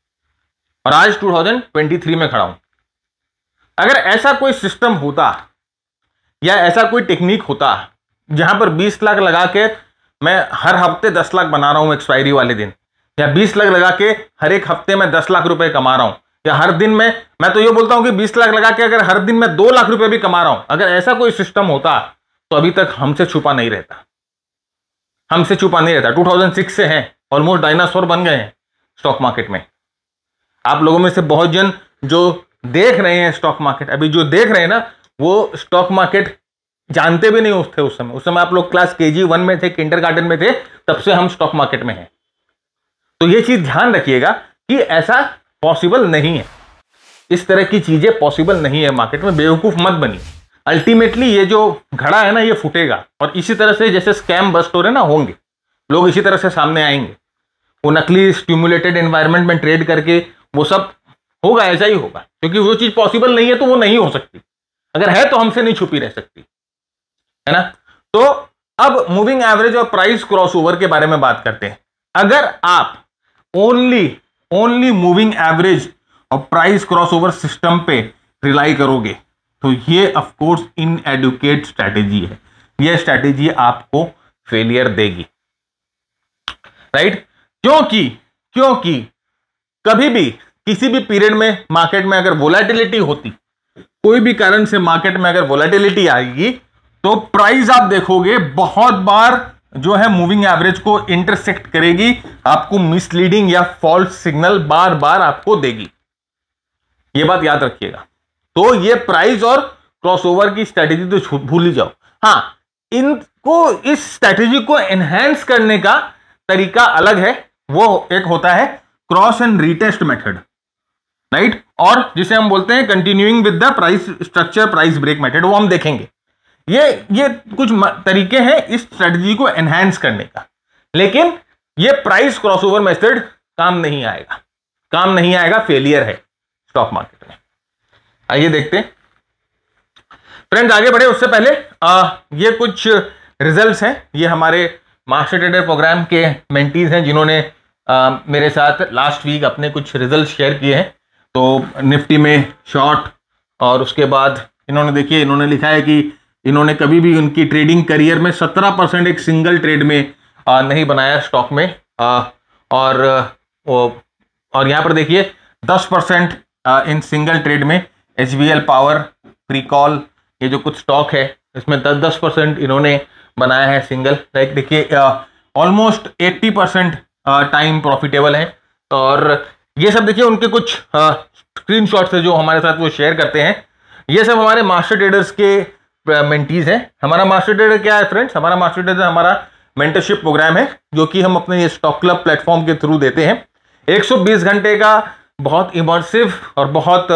और आज 2023 में खड़ा हूं। अगर ऐसा कोई सिस्टम होता या ऐसा कोई टेक्निक होता जहां पर 20 लाख लगा के मैं हर हफ्ते 10 लाख बना रहा हूं एक्सपायरी वाले दिन, या 20 लाख लगा के हर एक हफ्ते में 10 लाख रुपए कमा रहा हूं, या हर दिन में, मैं तो ये बोलता हूं कि 20 लाख लगा के अगर हर दिन में 2 लाख रुपए भी कमा रहा हूं, अगर ऐसा कोई सिस्टम होता तो अभी तक हमसे छुपा नहीं रहता, 2006 से है, ऑलमोस्ट डायनासोर बन गए हैं स्टॉक मार्केट में। आप लोगों में से बहुत जन जो देख रहे हैं स्टॉक मार्केट, अभी जो देख रहे हैं ना, वो स्टॉक मार्केट जानते भी नहीं थे उस समय आप लोग क्लास KG 1 में थे, किंडरगार्टन में थे, तब से हम स्टॉक मार्केट में हैं। तो ये चीज ध्यान रखिएगा कि ऐसा पॉसिबल नहीं है, इस तरह की चीजें पॉसिबल नहीं है मार्केट में। बेवकूफ मत बनी, अल्टीमेटली ये जो घड़ा है ना ये फूटेगा, और इसी तरह से जैसे स्कैम बस्ट हो रहे ना होंगे, लोग इसी तरह से सामने आएंगे, वो नकली स्टिमुलेटेड एनवायरनमेंट में ट्रेड करके वो सब होगा, ऐसा ही होगा, क्योंकि वो चीज पॉसिबल नहीं है तो वो नहीं हो सकती, अगर है तो हमसे नहीं छुपी रह सकती, है ना? तो अब मूविंग एवरेज और प्राइस क्रॉसओवर के बारे में बात करते हैं। अगर आप ओनली मूविंग एवरेज और प्राइस क्रॉसओवर सिस्टम पे रिलाई करोगे तो ये ऑफ कोर्स इनएडुकेट स्ट्रैटेजी है, ये स्ट्रैटेजी आपको फेलियर देगी, राइट? क्योंकि कभी भी किसी भी पीरियड में मार्केट में अगर वोलेटिलिटी होती, कोई भी कारण से मार्केट में अगर वोलेटिलिटी आएगी, तो प्राइस आप देखोगे बहुत बार जो है मूविंग एवरेज को इंटरसेक्ट करेगी, आपको मिसलीडिंग या फॉल्स सिग्नल बार बार आपको देगी। ये बात याद रखिएगा। तो ये प्राइस और क्रॉसओवर की स्ट्रेटेजी तो भूल ही जाओ। हाँ, इनको इस स्ट्रेटेजी को एनहांस करने का तरीका अलग है, वो एक होता है cross and retest method, right, और जिसे हम बोलते हैं continuing with the price structure price break method, वो हम देखेंगे। ये कुछ तरीके हैं इस स्ट्रेटजी को एनहांस करने का, लेकिन ये प्राइस क्रॉसओवर मेथड काम नहीं आएगा, काम नहीं आएगा, फेलियर है स्टॉक मार्केट में। आइए देखते हैं फ्रेंड्स, आगे बढ़े उससे पहले ये कुछ रिजल्ट्स हैं। ये हमारे मास्टर ट्रेडर प्रोग्राम के मेंटीज हैं जिन्होंने मेरे साथ लास्ट वीक अपने कुछ रिजल्ट शेयर किए हैं। तो निफ्टी में शॉर्ट, और उसके बाद इन्होंने देखिए, इन्होंने लिखा है कि इन्होंने कभी भी उनकी ट्रेडिंग करियर में 17% एक सिंगल ट्रेड में नहीं बनाया स्टॉक में, और यहाँ पर देखिए 10% इन सिंगल ट्रेड में HBL पावर, प्रीकॉल, ये जो कुछ स्टॉक है इसमें 10% इन्होंने बनाया है सिंगल। लाइक देखिए ऑलमोस्ट 80% टाइम प्रॉफिटेबल है। और ये सब देखिए उनके कुछ स्क्रीनशॉट्स है जो हमारे साथ वो शेयर करते हैं। ये सब हमारे मास्टर ट्रेडर्स के मेंटीज हैं। हमारा मास्टर ट्रेडर क्या है फ्रेंड्स? हमारा मास्टर ट्रेडर हमारा मेंटरशिप प्रोग्राम है जो कि हम अपने ये स्टॉक क्लब प्लेटफॉर्म के थ्रू देते हैं। 120 घंटे का बहुत इमर्सिव और बहुत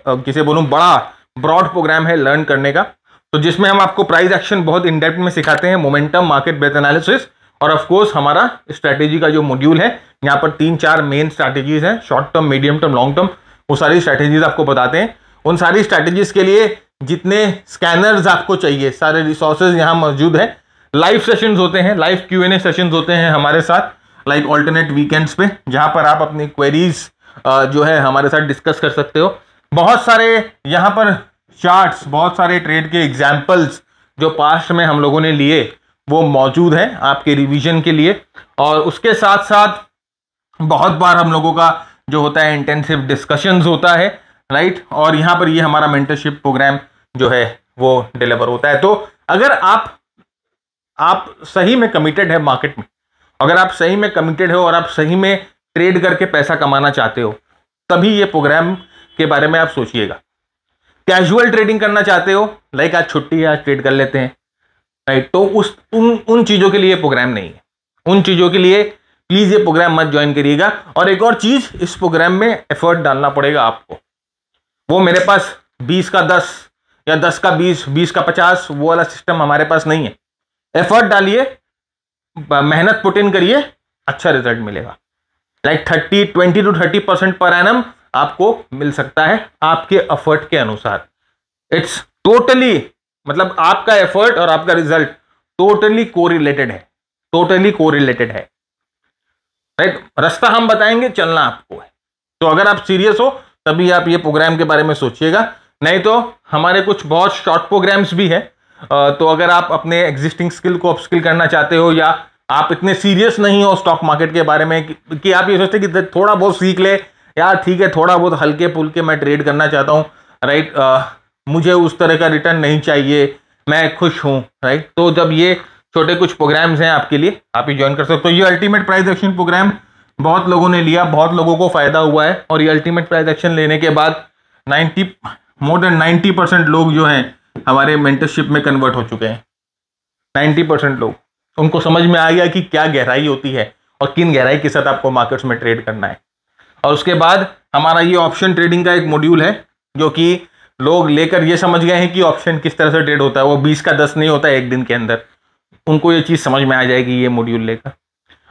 किसे बोलूं बड़ा ब्रॉड प्रोग्राम है लर्न करने का, तो जिसमें हम आपको प्राइस एक्शन बहुत इन डेप्थ में सिखाते हैं, मोमेंटम, मार्केट ब्रेथ एनालिसिस, और ऑफ कोर्स हमारा स्ट्रैटेजी का जो मॉड्यूल है, यहाँ पर 3-4 मेन स्ट्रैटेजीज हैं, short term, medium term, long term, वो सारी स्ट्रैटेजीज आपको बताते हैं। उन सारी स्ट्रैटेजीज के लिए जितने स्कैनर्स आपको चाहिए, सारे रिसोर्सेज यहाँ मौजूद है। लाइव सेशंस होते हैं, लाइव Q&A सेशंस होते हैं हमारे साथ, लाइक ऑल्टरनेट वीकेंड्स पे, जहाँ पर आप अपनी क्वेरीज जो है हमारे साथ डिस्कस कर सकते हो। बहुत सारे यहाँ पर चार्ट्स, बहुत सारे ट्रेड के एग्जाम्पल्स जो पास्ट में हम लोगों ने लिए वो मौजूद है आपके रिवीजन के लिए। और उसके साथ साथ बहुत बार हम लोगों का जो होता है इंटेंसिव डिस्कशंस होता है, राइट, और यहाँ पर ये हमारा मेंटरशिप प्रोग्राम जो है वो डिलीवर होता है। तो अगर आप सही में कमिटेड है मार्केट में, अगर आप सही में कमिटेड हो और आप सही में ट्रेड करके पैसा कमाना चाहते हो, तभी ये प्रोग्राम के बारे में आप सोचिएगा। कैजुअल ट्रेडिंग करना चाहते हो, लाइक आज छुट्टी है, आज ट्रेड कर लेते हैं, राइट, तो उन चीज़ों के लिए प्रोग्राम नहीं है। उन चीज़ों के लिए प्लीज़ ये प्रोग्राम मत ज्वाइन करिएगा। और एक और चीज़, इस प्रोग्राम में एफर्ट डालना पड़ेगा आपको। वो मेरे पास 20 का 10 या 10 का 20, 20 का 50 वो वाला सिस्टम हमारे पास नहीं है। एफर्ट डालिए, मेहनत पुट इन करिए, अच्छा रिजल्ट मिलेगा। लाइक 20 to 30% पर एनम आपको मिल सकता है आपके एफर्ट के अनुसार। इट्स टोटली, मतलब आपका एफर्ट और आपका रिजल्ट टोटली कोरिलेटेड है, टोटली कोरिलेटेड है, राइट। रास्ता हम बताएंगे, चलना आपको है। तो अगर आप सीरियस हो तभी आप ये प्रोग्राम के बारे में सोचिएगा, नहीं तो हमारे कुछ बहुत शॉर्ट प्रोग्राम्स भी हैं। तो अगर आप अपने एग्जिस्टिंग स्किल को अपस्किल करना चाहते हो, या आप इतने सीरियस नहीं हो स्टॉक मार्केट के बारे में कि आप ये सोचते कि थोड़ा बहुत सीख ले यार, ठीक है, थोड़ा बहुत हल्के फुल्के मैं ट्रेड करना चाहता हूँ, राइट, मुझे उस तरह का रिटर्न नहीं चाहिए, मैं खुश हूँ, राइट, तो जब ये छोटे कुछ प्रोग्राम्स हैं आपके लिए, आप ही ज्वाइन कर सकते हो। ये अल्टीमेट प्राइस एक्शन प्रोग्राम बहुत लोगों ने लिया, बहुत लोगों को फायदा हुआ है, और ये अल्टीमेट प्राइस एक्शन लेने के बाद मोर देन 90% लोग जो हैं हमारे मेंटरशिप में कन्वर्ट हो चुके हैं। 90% लोग, उनको समझ में आ गया कि क्या गहराई होती है और किन गहराई के साथ आपको मार्केट्स में ट्रेड करना है। और उसके बाद हमारा ये ऑप्शन ट्रेडिंग का एक मॉड्यूल है जो कि लोग लेकर ये समझ गए हैं कि ऑप्शन किस तरह से ट्रेड होता है, वो 20 का 10 नहीं होता है एक दिन के अंदर। उनको ये चीज़ समझ में आ जाएगी ये मॉड्यूल लेकर।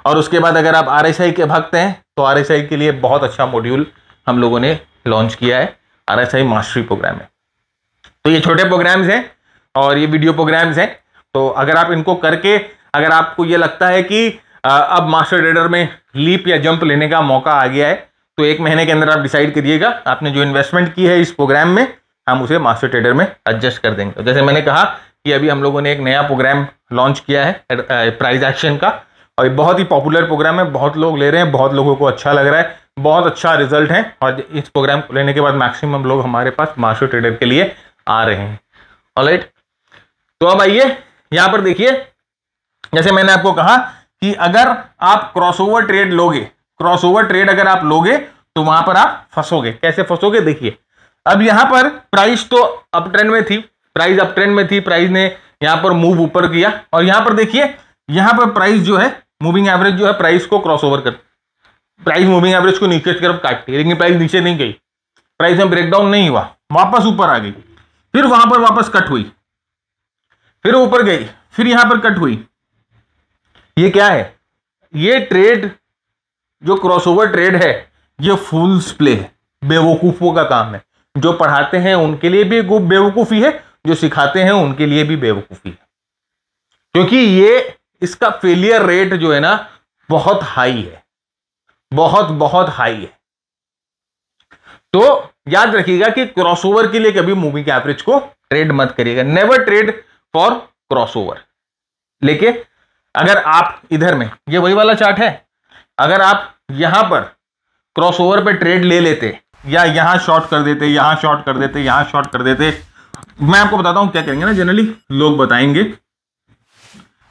और उसके बाद अगर आप RSI के भक्त हैं तो RSI के लिए बहुत अच्छा मॉड्यूल हम लोगों ने लॉन्च किया है, RSI मास्टरी प्रोग्राम है। तो ये छोटे प्रोग्राम्स हैं और ये वीडियो प्रोग्राम्स हैं। तो अगर आप इनको करके, अगर आपको ये लगता है कि अब मास्टर ट्रेडर में लीप या जंप लेने का मौका आ गया है, तो 1 महीने के अंदर आप डिसाइड करिएगा आपने जो इन्वेस्टमेंट की है इस प्रोग्राम में, हम उसे मास्टर ट्रेडर में एडजस्ट कर देंगे। जैसे मैंने कहा कि अभी हम लोगों ने एक नया प्रोग्राम लॉन्च किया है प्राइस एक्शन का, और ये बहुत ही पॉपुलर प्रोग्राम है, बहुत लोग ले रहे हैं, बहुत लोगों को अच्छा लग रहा है, बहुत अच्छा रिजल्ट है। और इस प्रोग्राम को लेने के बाद मैक्सिमम लोग हमारे पास मास्टर ट्रेडर के लिए आ रहे हैं। ऑलराइट, तो अब आइए यहाँ पर देखिए, जैसे मैंने आपको कहा कि अगर आप क्रॉसओवर ट्रेड लोगे, क्रॉसओवर ट्रेड अगर आप लोगे तो वहां पर आप फंसोगे। कैसे फंसोगे देखिए, अब यहां पर प्राइस तो अप ट्रेंड में थी, प्राइस अप ट्रेंड में थी, प्राइस ने यहां पर मूव ऊपर किया और यहां पर देखिए यहां पर प्राइस जो है मूविंग एवरेज जो है प्राइस को क्रॉसओवर कर, प्राइस मूविंग एवरेज को नीचे की तरफ काटती है, लेकिन प्राइस नीचे नहीं गई, प्राइस में ब्रेकडाउन नहीं हुआ, वापस ऊपर आ गई, फिर वहां पर वापस कट हुई, फिर ऊपर गई, फिर यहां पर कट हुई। ये क्या है? ये ट्रेड जो क्रॉसओवर ट्रेड है ये फूल्स प्ले है, बेवकूफों का काम है। जो पढ़ाते हैं उनके लिए भी बेवकूफी है, जो सिखाते हैं उनके लिए भी बेवकूफी है, क्योंकि ये इसका फेलियर रेट जो है ना बहुत हाई है, बहुत बहुत हाई है। तो याद रखिएगा कि क्रॉसओवर के लिए कभी मूविंग एवरेज को ट्रेड मत करिएगा, नेवर ट्रेड फॉर क्रॉसओवर। लेकिन अगर आप इधर में, ये वही वाला चार्ट है, अगर आप यहां पर क्रॉसओवर पे ट्रेड ले लेते या यहां शॉर्ट कर देते, यहां शॉर्ट कर देते, यहां शॉर्ट कर देते, मैं आपको बताता हूं क्या करेंगे ना, जनरली लोग बताएंगे,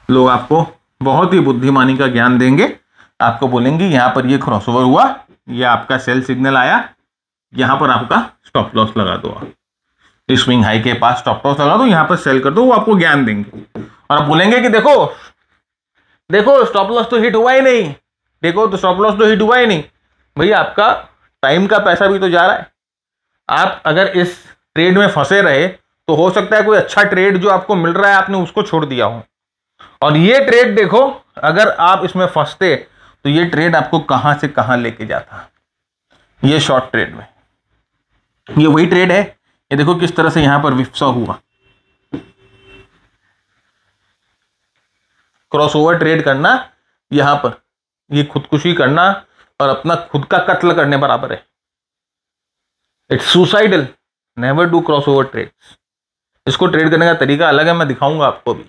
लोग आपको बहुत ही बुद्धिमानी का ज्ञान देंगे, आपको बोलेंगे यहां पर ये क्रॉसओवर हुआ, ये आपका सेल सिग्नल आया, यहां पर आपका स्टॉप लॉस लगा दो, आप स्विंग हाई के पास स्टॉप लॉस लगा दो, यहां पर सेल कर दो, वो आपको ज्ञान देंगे और आप बोलेंगे कि देखो देखो स्टॉप लॉस तो हिट हुआ ही नहीं, देखो तो स्टॉप लॉस तो हिट हुआ ही नहीं। भैया आपका टाइम का पैसा भी तो जा रहा है, आप अगर इस ट्रेड में फंसे रहे तो हो सकता है कोई अच्छा ट्रेड जो आपको मिल रहा है आपने उसको छोड़ दिया हो, और ये ट्रेड देखो अगर आप इसमें फंसते तो ये ट्रेड आपको कहां से कहां लेके जाता। ये शॉर्ट ट्रेड में ये वही ट्रेड है, ये देखो किस तरह से यहां पर विफसा हुआ। क्रॉसओवर ट्रेड करना यहां पर ये खुदकुशी करना और अपना खुद का कत्ल करने बराबर है। It's suicidal, never do crossover trades. इसको ट्रेड करने का तरीका अलग है, मैं दिखाऊंगा आपको भी,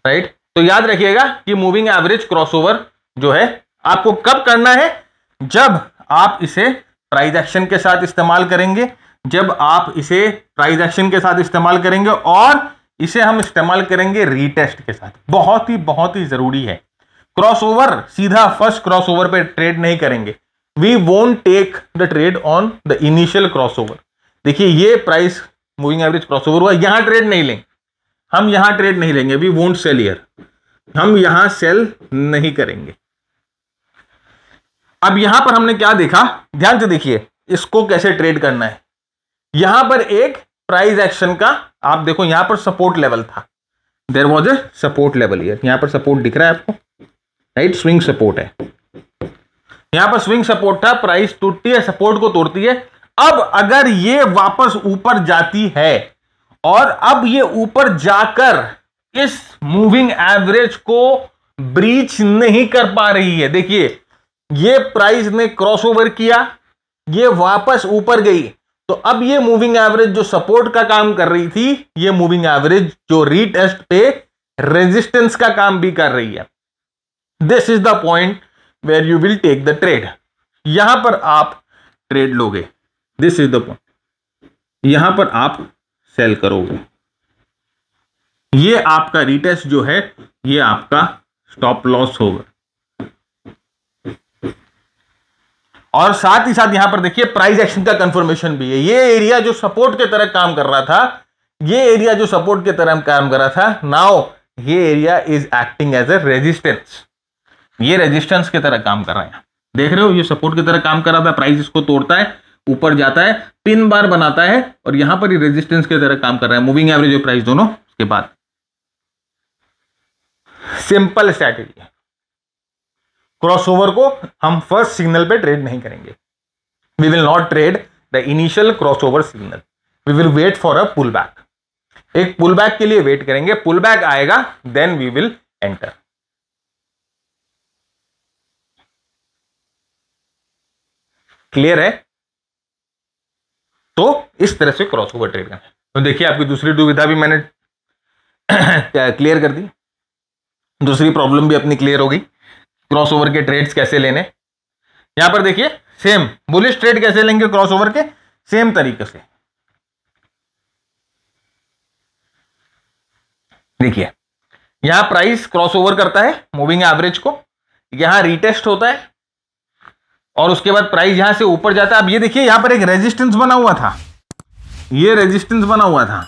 राइट। तो याद रखिएगा कि मूविंग एवरेज क्रॉसओवर जो है आपको कब करना है, जब आप इसे प्राइस एक्शन के साथ इस्तेमाल करेंगे, जब आप इसे प्राइस एक्शन के साथ इस्तेमाल करेंगे और इसे हम इस्तेमाल करेंगे रीटेस्ट के साथ। बहुत ही जरूरी है। क्रॉसओवर सीधा फर्स्ट क्रॉसओवर पे ट्रेड नहीं करेंगे, we won't take the trade on the initial crossover. देखिए ये प्राइस मूविंग एवरेज क्रॉसओवर हुआ, यहां ट्रेड नहीं लेंगे, हम यहां ट्रेड नहीं लेंगे, वी वोंट सेल हियर, हम यहां सेल नहीं करेंगे। अब यहां पर हमने क्या देखा, ध्यान से देखिए इसको कैसे ट्रेड करना है। यहां पर एक प्राइस एक्शन का आप देखो, यहां पर सपोर्ट लेवल था, there was a support level here, यहां पर सपोर्ट दिख रहा है आपको, राइट, स्विंग सपोर्ट है, यहां पर स्विंग सपोर्ट था, प्राइस टूटती है, सपोर्ट को तोड़ती है। अब अगर ये वापस ऊपर जाती है और अब ये ऊपर जाकर इस मूविंग एवरेज को ब्रीच नहीं कर पा रही है, देखिए ये प्राइस ने क्रॉसओवर किया, ये वापस ऊपर गई, तो अब ये मूविंग एवरेज जो सपोर्ट का काम कर रही थी, ये मूविंग एवरेज जो रीटेस्ट पे रेजिस्टेंस का काम भी कर रही है। This is the point where you will take the trade, यहां पर आप ट्रेड लोगे, दिस इज द पॉइंट, यहां पर आप सेल करोगे। ये आपका रीटेस्ट जो है ये आपका स्टॉप लॉस होगा, और साथ ही साथ यहां पर देखिए प्राइस एक्शन का कंफर्मेशन भी है। ये एरिया जो सपोर्ट की तरह काम कर रहा था, ये एरिया जो सपोर्ट की तरह काम कर रहा था, नाउ ये area is acting as a resistance, ये रेजिस्टेंस की तरह काम कर रहा है। देख रहे हो ये सपोर्ट की तरह काम कर रहा था, प्राइस इसको तोड़ता है, ऊपर जाता है, पिन बार बनाता है, और यहां पर रेजिस्टेंस की तरह काम कर रहा है, मूविंग एवरेज और प्राइस दोनों के बाद। सिंपल स्ट्रैटेजी है। क्रॉसओवर को हम फर्स्ट सिग्नल पे ट्रेड नहीं करेंगे, we will not trade the initial crossover signal, we will wait for a pull back. एक पुल बैक के लिए वेट करेंगे, पुल बैक आएगा then we will enter. Clear है? तो इस तरह से क्रॉसओवर ट्रेड करना। तो देखिए आपकी दूसरी दुविधा भी मैंने क्लियर कर दी, दूसरी प्रॉब्लम भी अपनी क्लियर हो गई, क्रॉसओवर के ट्रेड्स कैसे लेने। यहां पर देखिए सेम बुलिश ट्रेड कैसे लेंगे क्रॉसओवर के, सेम तरीके से देखिए यहां प्राइस क्रॉसओवर करता है मूविंग एवरेज को, यहां रीटेस्ट होता है और उसके बाद प्राइस यहां से ऊपर जाता है। अब ये देखिए यहां पर एक रेजिस्टेंस बना हुआ था, ये रेजिस्टेंस बना हुआ था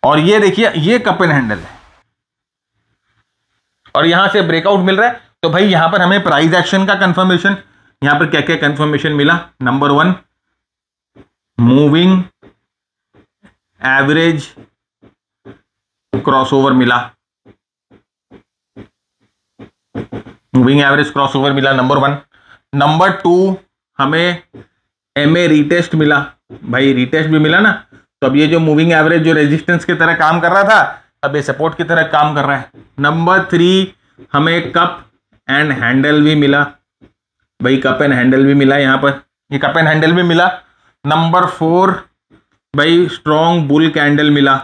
और ये देखिए ये कप एंड हैंडल है और यहां से ब्रेकआउट मिल रहा है। तो भाई यहां पर हमें प्राइस एक्शन का कंफर्मेशन, यहां पर क्या क्या कंफर्मेशन मिला। नंबर 1 मूविंग एवरेज क्रॉसओवर मिला, मूविंग एवरेज क्रॉसओवर मिला नंबर 1। नंबर 2 हमें एमए रीटेस्ट मिला, भाई रीटेस्ट भी मिला ना, तो अब ये जो मूविंग एवरेज जो रेजिस्टेंस की तरह काम कर रहा था अब ये सपोर्ट की तरह काम कर रहा है। नंबर 3 हमें कप एंड हैंडल भी मिला, भाई कप एंड हैंडल भी मिला, यहां पर ये कप एंड हैंडल भी मिला। नंबर 4 भाई स्ट्रॉन्ग बुल कैंडल मिला,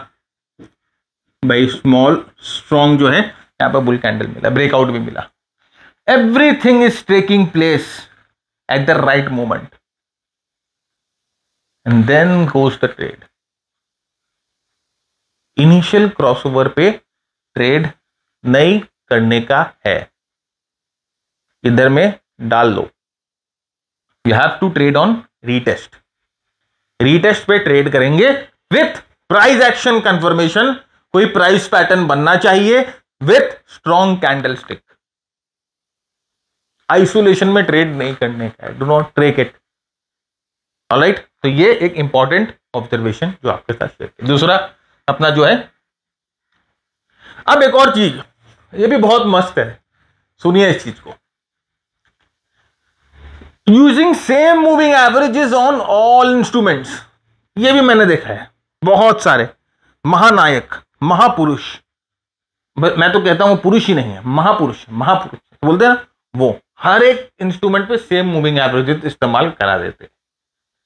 भाई स्मॉल स्ट्रॉन्ग जो है यहां पर बुल कैंडल मिला, ब्रेकआउट भी मिला। Everything is taking place at the right moment and then goes the trade. Initial crossover पे ट्रेड नहीं करने का है, इधर में डाल दो। You have to trade on retest, retest पे ट्रेड करेंगे विथ प्राइस एक्शन कंफर्मेशन, कोई प्राइस पैटर्न बनना चाहिए with strong candlestick. Isolation में ट्रेड नहीं करने का है, do not trade it. Alright, तो ये एक इंपॉर्टेंट ऑब्जर्वेशन जो आपके साथ शेयर किया। दूसरा अपना जो है, अब एक और चीज, ये भी बहुत मस्त है, सुनिए इस चीज को। Using same moving averages on all instruments, ये भी मैंने देखा है बहुत सारे महानायक महापुरुष, मैं तो कहता हूं पुरुष ही नहीं है, महापुरुष महापुरुष बोलते हैं ना, वो हर एक इंस्ट्रूमेंट पे सेम मूविंग एवरेजेस इस्तेमाल करा देते हैं।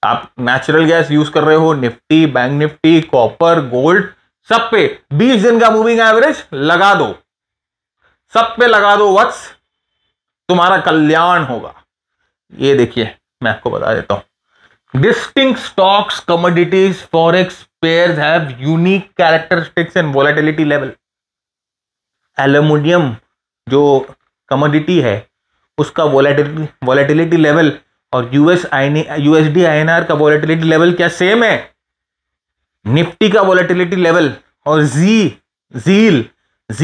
आप नेचुरल गैस यूज कर रहे हो, Nifty, bank Nifty, copper, gold, सब पे 20 दिन का मूविंग एवरेज लगा दो, सब पे लगा दो वत्स, तुम्हारा कल्याण होगा। ये देखिए मैं आपको बता देता हूं, distinct stocks, commodities, forex pairs have unique characteristics and volatility level. Aluminium जो कमोडिटी है उसका वोलेटिलिटी लेवल और यूएसडी आईएनआर का वोलेटिलिटी लेवल क्या सेम है? निफ्टी का वोलेटिलिटी लेवल और जी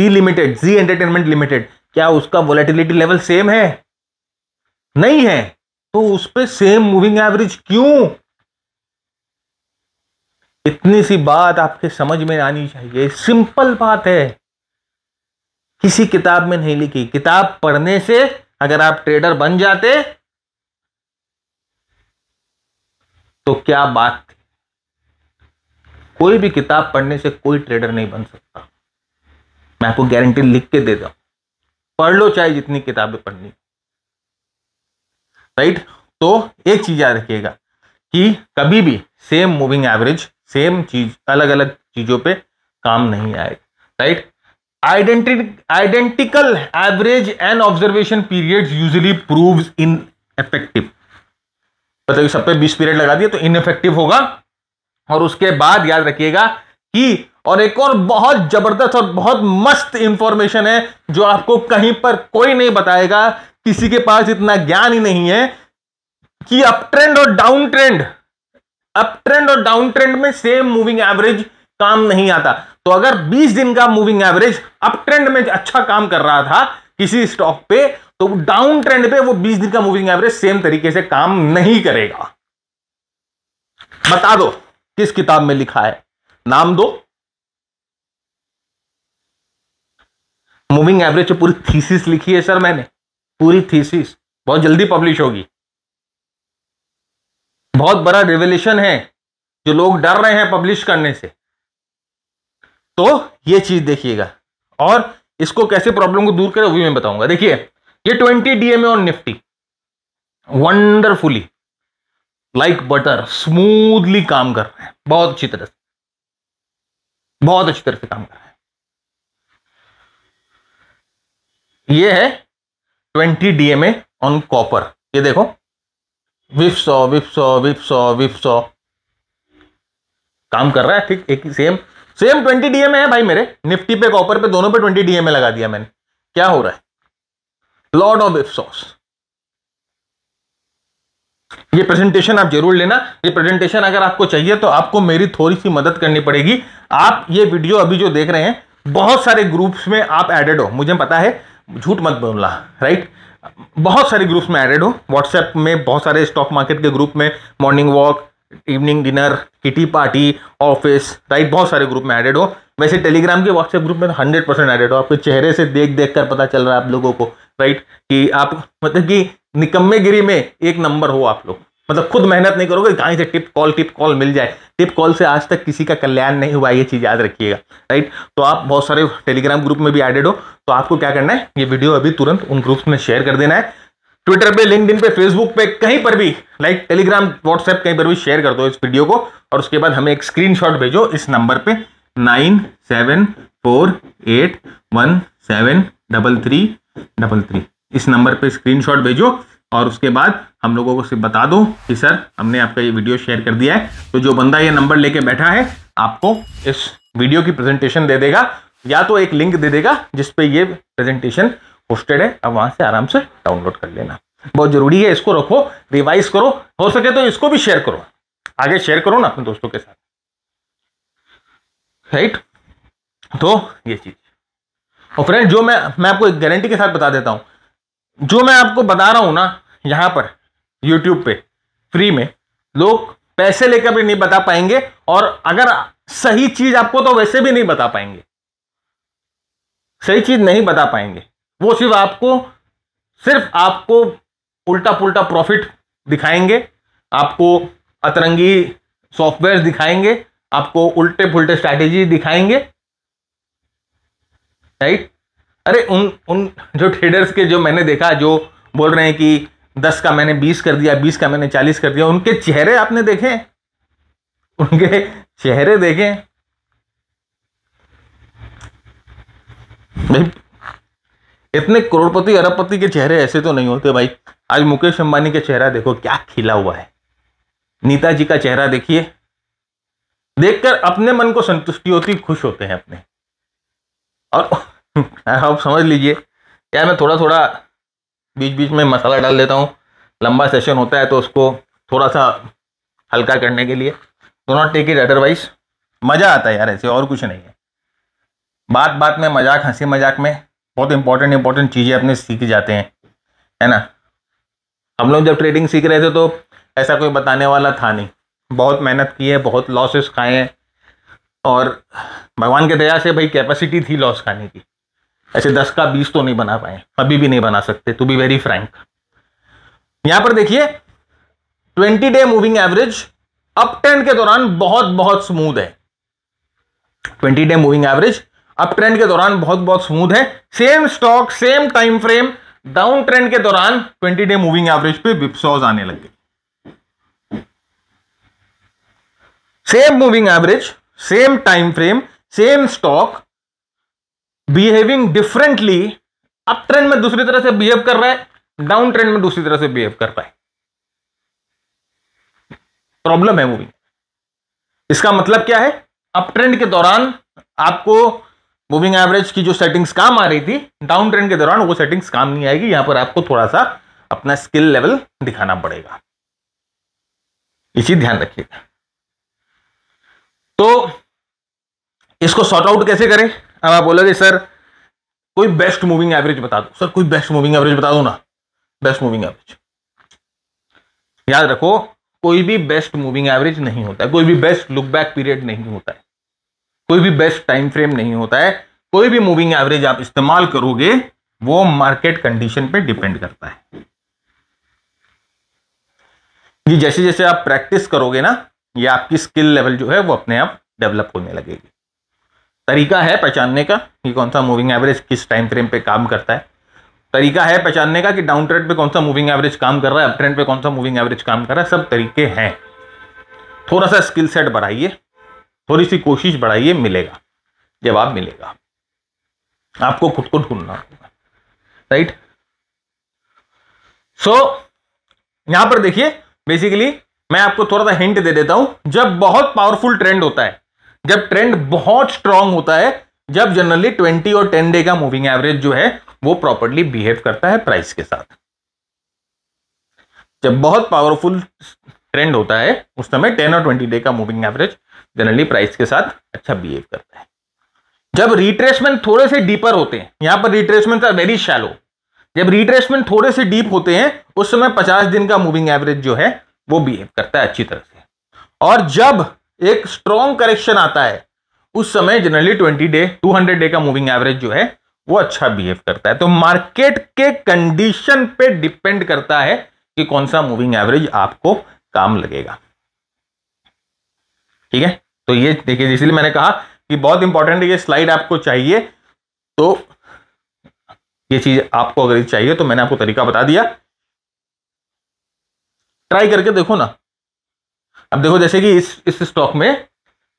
लिमिटेड, जी एंटरटेनमेंट लिमिटेड, क्या उसका वोलेटिलिटी लेवल सेम है? नहीं है। तो उस पे सेम मूविंग एवरेज क्यों? इतनी सी बात आपके समझ में आनी चाहिए, सिंपल बात है, किसी किताब में नहीं लिखी। किताब पढ़ने से अगर आप ट्रेडर बन जाते तो क्या बात थी। कोई भी किताब पढ़ने से कोई ट्रेडर नहीं बन सकता, मैं आपको गारंटी लिख के देता हूं। पढ़ लो चाहे जितनी किताबें पढ़नी, राइट। तो एक चीज याद रखिएगा कि कभी भी सेम मूविंग एवरेज, सेम चीज अलग अलग चीजों पे काम नहीं आएगा, right. Identical average and observation periods usually proves ineffective. मतलब सब पे 20 पीरियड लगा दिया तो इनइफेक्टिव होगा। और उसके बाद याद रखिएगा कि, और एक और बहुत जबरदस्त और बहुत मस्त इंफॉर्मेशन है जो आपको कहीं पर कोई नहीं बताएगा, किसी के पास इतना ज्ञान ही नहीं है कि अप ट्रेंड और डाउन ट्रेंड में सेम मूविंग एवरेज काम नहीं आता। तो अगर 20 दिन का मूविंग एवरेज अप ट्रेंड में अच्छा काम कर रहा था किसी स्टॉक पे, तो डाउन ट्रेंड पे वो 20 दिन का मूविंग एवरेज सेम तरीके से काम नहीं करेगा। बता दो किस किताब में लिखा है, नाम दो। मूविंग एवरेज पे पूरी थीसिस लिखी है सर मैंने, पूरी थीसिस बहुत जल्दी पब्लिश होगी। बहुत बड़ा रिवोल्यूशन है जो लोग डर रहे हैं पब्लिश करने से। तो ये चीज देखिएगा और इसको कैसे प्रॉब्लम को दूर करें वो भी मैं बताऊंगा। देखिए ये 20 डीएमए और Nifty wonderfully like butter smoothly काम कर रहे हैं, बहुत अच्छी तरह से, बहुत अच्छी तरह से काम कर रहे हैं। ये है 20 डीएमए ऑन कॉपर, ये देखो विप्सॉ काम कर रहा है, ठीक एक ही सेम सेम 20 डीएमए है भाई मेरे, निफ्टी पे कॉपर पे दोनों पे 20 डीएमए लगा दिया मैंने। क्या हो रहा है? लॉर्ड ऑफ इप्सॉस। ये प्रेजेंटेशन आप जरूर लेना। ये प्रेजेंटेशन अगर आपको चाहिए तो आपको मेरी थोड़ी सी मदद करनी पड़ेगी। आप ये वीडियो अभी जो देख रहे हैं, बहुत सारे ग्रुप्स में आप एडेड हो, मुझे पता है, झूठ मत बोलना, राइट? बहुत सारे ग्रुप्स में एडेड हो, व्हाट्सएप में बहुत सारे स्टॉक मार्केट के ग्रुप में, morning walk, evening dinner, kitty party, office, right, बहुत सारे ग्रुप में एडेड हो। वैसे टेलीग्राम के व्हाट्सएप ग्रुप में 100% एडेड हो। आपके चेहरे से देख देख कर पता चल रहा है आप लोगों को, राइट, कि आप मतलब कि निकम्मेगिरी में एक नंबर हो आप लोग। मतलब खुद मेहनत नहीं करोगे, कहीं से टिप कॉल मिल जाए। टिप कॉल से आज तक किसी का कल्याण नहीं हुआ, ये चीज याद रखिएगा, राइट? तो आप बहुत सारे टेलीग्राम ग्रुप में भी एडेड हो, तो आपको क्या करना है, ये वीडियो अभी तुरंत उन ग्रुप्स में शेयर कर देना है। ट्विटर पे, लिंक्डइन पे, फेसबुक पे, कहीं पर भी, लाइक टेलीग्राम, व्हाट्सएप, कहीं पर भी शेयर कर दो इस वीडियो को। और उसके बाद हमें एक स्क्रीनशॉट भेजो इस नंबर पे 9748173333। इस नंबर पे स्क्रीनशॉट भेजो और उसके बाद हम लोगों को सिर्फ बता दो कि सर हमने आपका ये वीडियो शेयर कर दिया है। तो जो बंदा ये नंबर लेके बैठा है आपको इस वीडियो की प्रेजेंटेशन दे देगा, या तो एक लिंक दे देगा जिसपे ये प्रेजेंटेशन पोस्टेड है, अब वहां से आराम से डाउनलोड कर लेना। बहुत जरूरी है, इसको रखो, रिवाइज करो, हो सके तो इसको भी शेयर करो, आगे शेयर करो ना अपने दोस्तों के साथ, राइट? तो ये चीज। और फ्रेंड, जो मैं आपको एक गारंटी के साथ बता देता हूं, जो मैं आपको बता रहा हूं ना यहां पर YouTube पे फ्री में, लोग पैसे लेकर भी नहीं बता पाएंगे, और अगर सही चीज आपको तो वैसे भी नहीं बता पाएंगे, सही चीज नहीं बता पाएंगे। वो सिर्फ आपको उल्टा पुल्टा प्रॉफिट दिखाएंगे, आपको अतरंगी सॉफ्टवेयर दिखाएंगे, आपको उल्टे पुल्टे स्ट्रैटेजी दिखाएंगे, राइट? अरे उन जो ट्रेडर्स के, जो मैंने देखा, जो बोल रहे हैं कि 10 का मैंने 20 कर दिया, 20 का मैंने 40 कर दिया, उनके चेहरे आपने देखे? उनके चेहरे देखें भाई, इतने करोड़पति अरबपति के चेहरे ऐसे तो नहीं होते भाई। आज मुकेश अंबानी का चेहरा देखो, क्या खिला हुआ है। नीता जी का चेहरा देखिए, देखकर अपने मन को संतुष्टि होती, खुश होते हैं अपने। और आप समझ लीजिए, क्या मैं थोड़ा थोड़ा बीच बीच में मसाला डाल देता हूँ, लंबा सेशन होता है तो उसको थोड़ा सा हल्का करने के लिए। Do not take it otherwise. मजा आता है यार ऐसे, और कुछ नहीं है। बात बात में मजाक, हंसी मजाक में बहुत इंपॉर्टेंट चीजें अपने सीख जाते हैं, है ना? हम लोग जब ट्रेडिंग सीख रहे थे तो ऐसा कोई बताने वाला था नहीं, बहुत मेहनत की है, बहुत लॉसेस खाए हैं, और भगवान के दया से भाई कैपेसिटी थी लॉस खाने की। ऐसे 10 का 20 तो नहीं बना पाए, अभी भी नहीं बना सकते, टू बी वेरी फ्रैंक। यहां पर देखिए 20 day moving average up trend के दौरान बहुत स्मूथ है। 20 day moving average up trend के दौरान बहुत स्मूथ है। Same stock, same time frame, down trend के दौरान 20 डे मूविंग एवरेज पे विपसॉज आने लग गए। Same moving average, same time frame, same stock, behaving differently. Up trend में दूसरी तरह से बिहेव कर रहा है, डाउन ट्रेंड में दूसरी तरह से बिहेव कर रहा है। प्रॉब्लम है मूविंग। इसका मतलब क्या है? अप ट्रेंड के दौरान आपको मूविंग एवरेज की जो सेटिंग्स काम आ रही थी, डाउन ट्रेंड के दौरान वो सेटिंग्स काम नहीं आएगी। यहां पर आपको थोड़ा सा अपना स्किल लेवल दिखाना पड़ेगा, ये चीज ध्यान रखिएगा। तो इसको सॉर्ट आउट कैसे करें? अब आप बोलोगे सर कोई बेस्ट मूविंग एवरेज बता दो, सर कोई बेस्ट मूविंग एवरेज बता दो ना। बेस्ट मूविंग एवरेज, याद रखो, कोई भी बेस्ट मूविंग एवरेज नहीं होता है, कोई भी बेस्ट लुक बैक पीरियड नहीं होता है, कोई भी बेस्ट टाइम फ्रेम नहीं होता है। कोई भी मूविंग एवरेज आप इस्तेमाल करोगे वो मार्केट कंडीशन पे डिपेंड करता है। ये जैसे जैसे आप प्रैक्टिस करोगे ना, ये आपकी स्किल लेवल जो है वो अपने आप डेवलप होने लगेगी। तरीका है पहचानने का कि कौन सा मूविंग एवरेज किस टाइम फ्रेम पे काम करता है। तरीका है पहचानने का कि डाउन ट्रेंड पे कौन सा मूविंग एवरेज काम कर रहा है, अप ट्रेंड पे कौन सा मूविंग एवरेज काम कर रहा है। सब तरीके हैं। थोड़ा सा स्किल सेट बढ़ाइए, थोड़ी सी कोशिश बढ़ाइए, मिलेगा, जवाब मिलेगा। आपको खुद को ढूंढना होगा, राइट? सो यहां पर देखिए, बेसिकली मैं आपको थोड़ा सा हिंट दे देता हूं। जब बहुत पावरफुल ट्रेंड होता है, जब ट्रेंड बहुत स्ट्रांग होता है, जब जनरली 20 और 10 डे का मूविंग एवरेज जो है वो प्रॉपर्ली बिहेव करता है प्राइस के साथ। जब बहुत पावरफुल ट्रेंड होता है उस समय 10 और 20 डे का मूविंग एवरेज जनरली प्राइस के साथ अच्छा बिहेव करता है। जब रिट्रेसमेंट थोड़े से डीपर होते हैं, यहां पर रिट्रेसमेंट वेरी शैलो, जब रिट्रेसमेंट थोड़े से डीप होते हैं उस समय 50 दिन का मूविंग एवरेज जो है वो बिहेव करता है अच्छी तरह से। और जब एक स्ट्रॉन्ग करेक्शन आता है उस समय जनरली 20 डे 200 डे का मूविंग एवरेज जो है वो अच्छा बिहेव करता है। तो मार्केट के कंडीशन पे डिपेंड करता है कि कौन सा मूविंग एवरेज आपको काम लगेगा। ठीक है, तो ये देखिए, इसलिए मैंने कहा कि बहुत इंपॉर्टेंट है ये स्लाइड आपको चाहिए। तो ये चीज आपको अगर चाहिए तो मैंने आपको तरीका बता दिया, ट्राई करके देखो ना। अब देखो जैसे कि इस स्टॉक में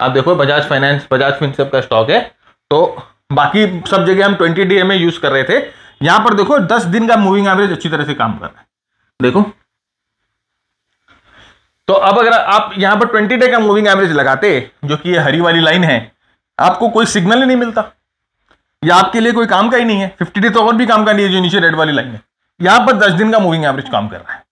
आप देखो बजाज फाइनेंस, बजाज फिनसर्व का स्टॉक है, तो बाकी सब जगह हम 20 डे में यूज कर रहे थे, यहां पर देखो 10 दिन का मूविंग एवरेज अच्छी तरह से काम कर रहा है। देखो, तो अब अगर आप यहां पर 20 डे का मूविंग एवरेज लगाते, जो कि ये हरी वाली लाइन है, आपको कोई सिग्नल ही नहीं मिलता, या आपके लिए कोई काम का ही नहीं है। 50 डे तो और भी काम का नहीं है, जो नीचे रेड वाली लाइन है। यहां पर 10 दिन का मूविंग एवरेज काम कर रहा है।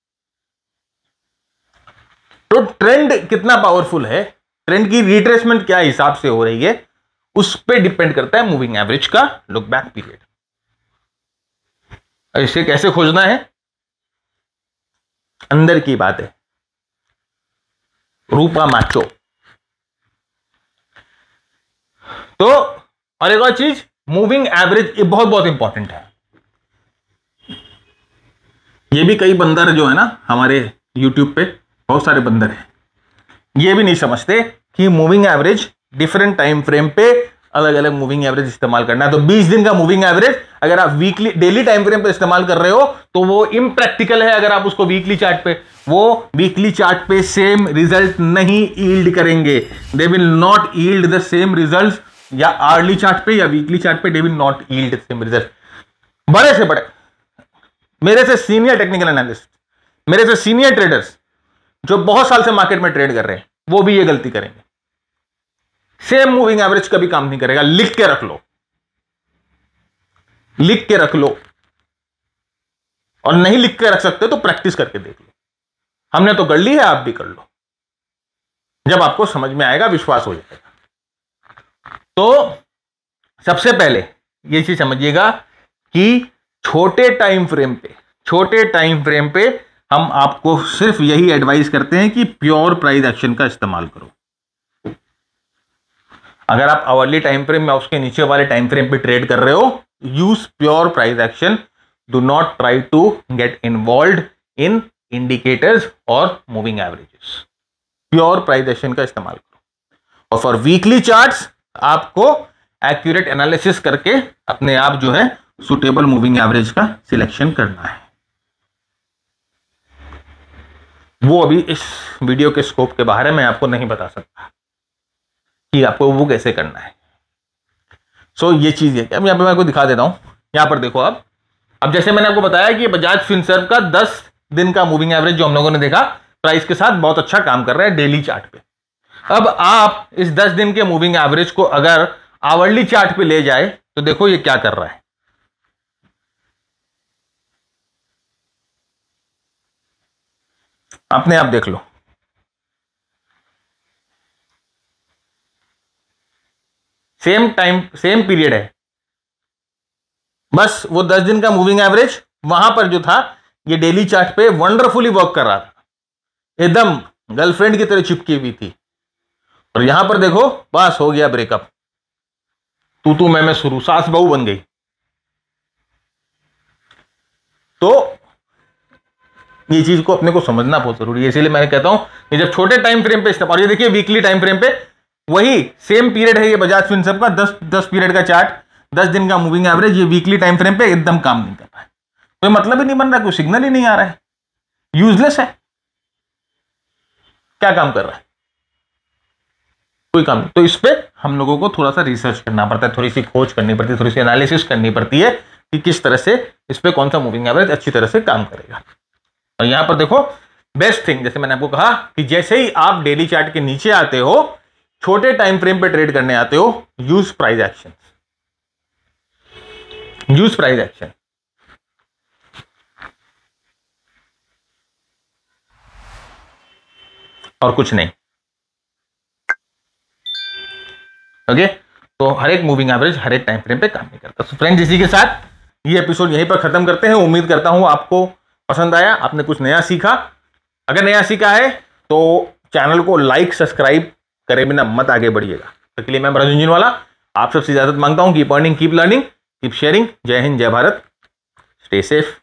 तो ट्रेंड कितना पावरफुल है, ट्रेंड की रिट्रेसमेंट क्या हिसाब से हो रही है, उस पर डिपेंड करता है मूविंग एवरेज का लुक बैक पीरियड। इसे कैसे खोजना है, अंदर की बात है, रूपा माचो। तो और एक और चीज, मूविंग एवरेज ये बहुत बहुत इंपॉर्टेंट है। ये भी कई बंदर जो है ना हमारे YouTube पे, बहुत सारे बंदर हैं, ये भी नहीं समझते कि moving average different time frame पे अलग अलग मूविंग एवरेज इस्तेमाल करना है। तो 20 दिन का मूविंग एवरेज अगर आप वीकली डेली टाइम फ्रेम पे इस्तेमाल कर रहे हो तो वो इम्प्रैक्टिकल है। अगर आप उसको वीकली चार्ट पे, वो वीकली चार्ट पे सेम रिजल्ट नहीं यील्ड करेंगे, they will not yield the same result, या आर्ली चार्ट पे या वीकली चार्ट पे they will not yield the same result. बड़े से बड़े, मेरे से सीनियर टेक्निकल एनालिस्ट, मेरे से सीनियर ट्रेडर्स जो बहुत साल से मार्केट में ट्रेड कर रहे हैं, वो भी ये गलती करेंगे। सेम मूविंग एवरेज कभी काम नहीं करेगा। लिख के रख लो, लिख के रख लो, और नहीं लिख के रख सकते तो प्रैक्टिस करके देख लो। हमने तो कर ली है, आप भी कर लो। जब आपको समझ में आएगा, विश्वास हो जाएगा। तो सबसे पहले ये चीज समझिएगा कि छोटे टाइम फ्रेम पे हम आपको सिर्फ यही एडवाइस करते हैं कि प्योर प्राइस एक्शन का इस्तेमाल करो। अगर आप आवरली टाइम फ्रेम में उसके नीचे वाले टाइम फ्रेम पे ट्रेड कर रहे हो, use pure price action, do not try to get involve in indicators और moving averages. Pure price action का इस्तेमाल करो। और फॉर वीकली चार्ट्स आपको एक्यूरेट एनालिसिस करके अपने आप जो है सुटेबल मूविंग एवरेज का सिलेक्शन करना है। वो अभी इस वीडियो के स्कोप के बाहर है, मैं आपको नहीं बता सकता कि आपको वो कैसे करना है। सो ये चीज है। अब यहां पे मैं आपको दिखा देता हूं। यहां पर देखो आप, अब जैसे मैंने आपको बताया कि बजाज फिनसर्व का 10 दिन का मूविंग एवरेज जो हम लोगों ने देखा, प्राइस के साथ बहुत अच्छा काम कर रहा है डेली चार्ट पे। अब आप इस 10 दिन के मूविंग एवरेज को अगर आवरली चार्ट पे ले जाए तो देखो ये क्या कर रहा है। अपने आप देख लो, सेम टाइम सेम पीरियड है, बस वो 10 दिन का मूविंग एवरेज वहां पर जो था ये डेली चार्ट पे वंडरफुली वर्क कर रहा था, एकदम गर्लफ्रेंड की तरह चिपकी हुई थी। और यहां पर देखो बस हो गया ब्रेकअप, तू मैं शुरू, सास बहू बन गई। तो ये चीज को अपने को समझना बहुत जरूरी है। इसीलिए मैं कहता हूं कि जब छोटे टाइम फ्रेम पे इस्तेमाल, और ये देखिए वीकली टाइम फ्रेम पे वही सेम पीरियड है, ये बजाज फिनसर्व का 10 पीरियड का चार्ट, 10 दिन का मूविंग एवरेज, ये वीकली टाइम फ्रेम पे एकदम काम नहीं कर रहा है। कोई मतलब ही नहीं बन रहा, कोई सिग्नल ही नहीं आ रहा है, यूजलेस है। क्या काम कर रहा है? कोई काम नहीं। तो इस पे हम लोगों को थोड़ा सा रिसर्च करना पड़ता है, थोड़ी सी खोज करनी पड़ती है, थोड़ी सी एनालिसिस करनी पड़ती है कि किस तरह से इस पे कौन सा मूविंग एवरेज अच्छी तरह से काम करेगा। और यहां पर देखो बेस्ट थिंग, जैसे मैंने आपको कहा कि जैसे ही आप डेली चार्ट के नीचे आते हो, छोटे टाइम फ्रेम पे ट्रेड करने आते हो, use price action, use price action. और कुछ नहीं। ओके, तो हर एक मूविंग एवरेज हर एक टाइम फ्रेम पे काम नहीं करता। तो फ्रेंड्स, इसी के साथ ये एपिसोड यहीं पर खत्म करते हैं। उम्मीद करता हूं आपको पसंद आया, आपने कुछ नया सीखा। अगर नया सीखा है तो चैनल को लाइक सब्सक्राइब करे बिना मत आगे बढ़िएगा। तो के लिए मैं भरत झुंझुनवाला आप सबसे इजाजत मांगता हूं। Keep earning, keep learning, keep sharing. जय हिंद, जय भारत, स्टे सेफ।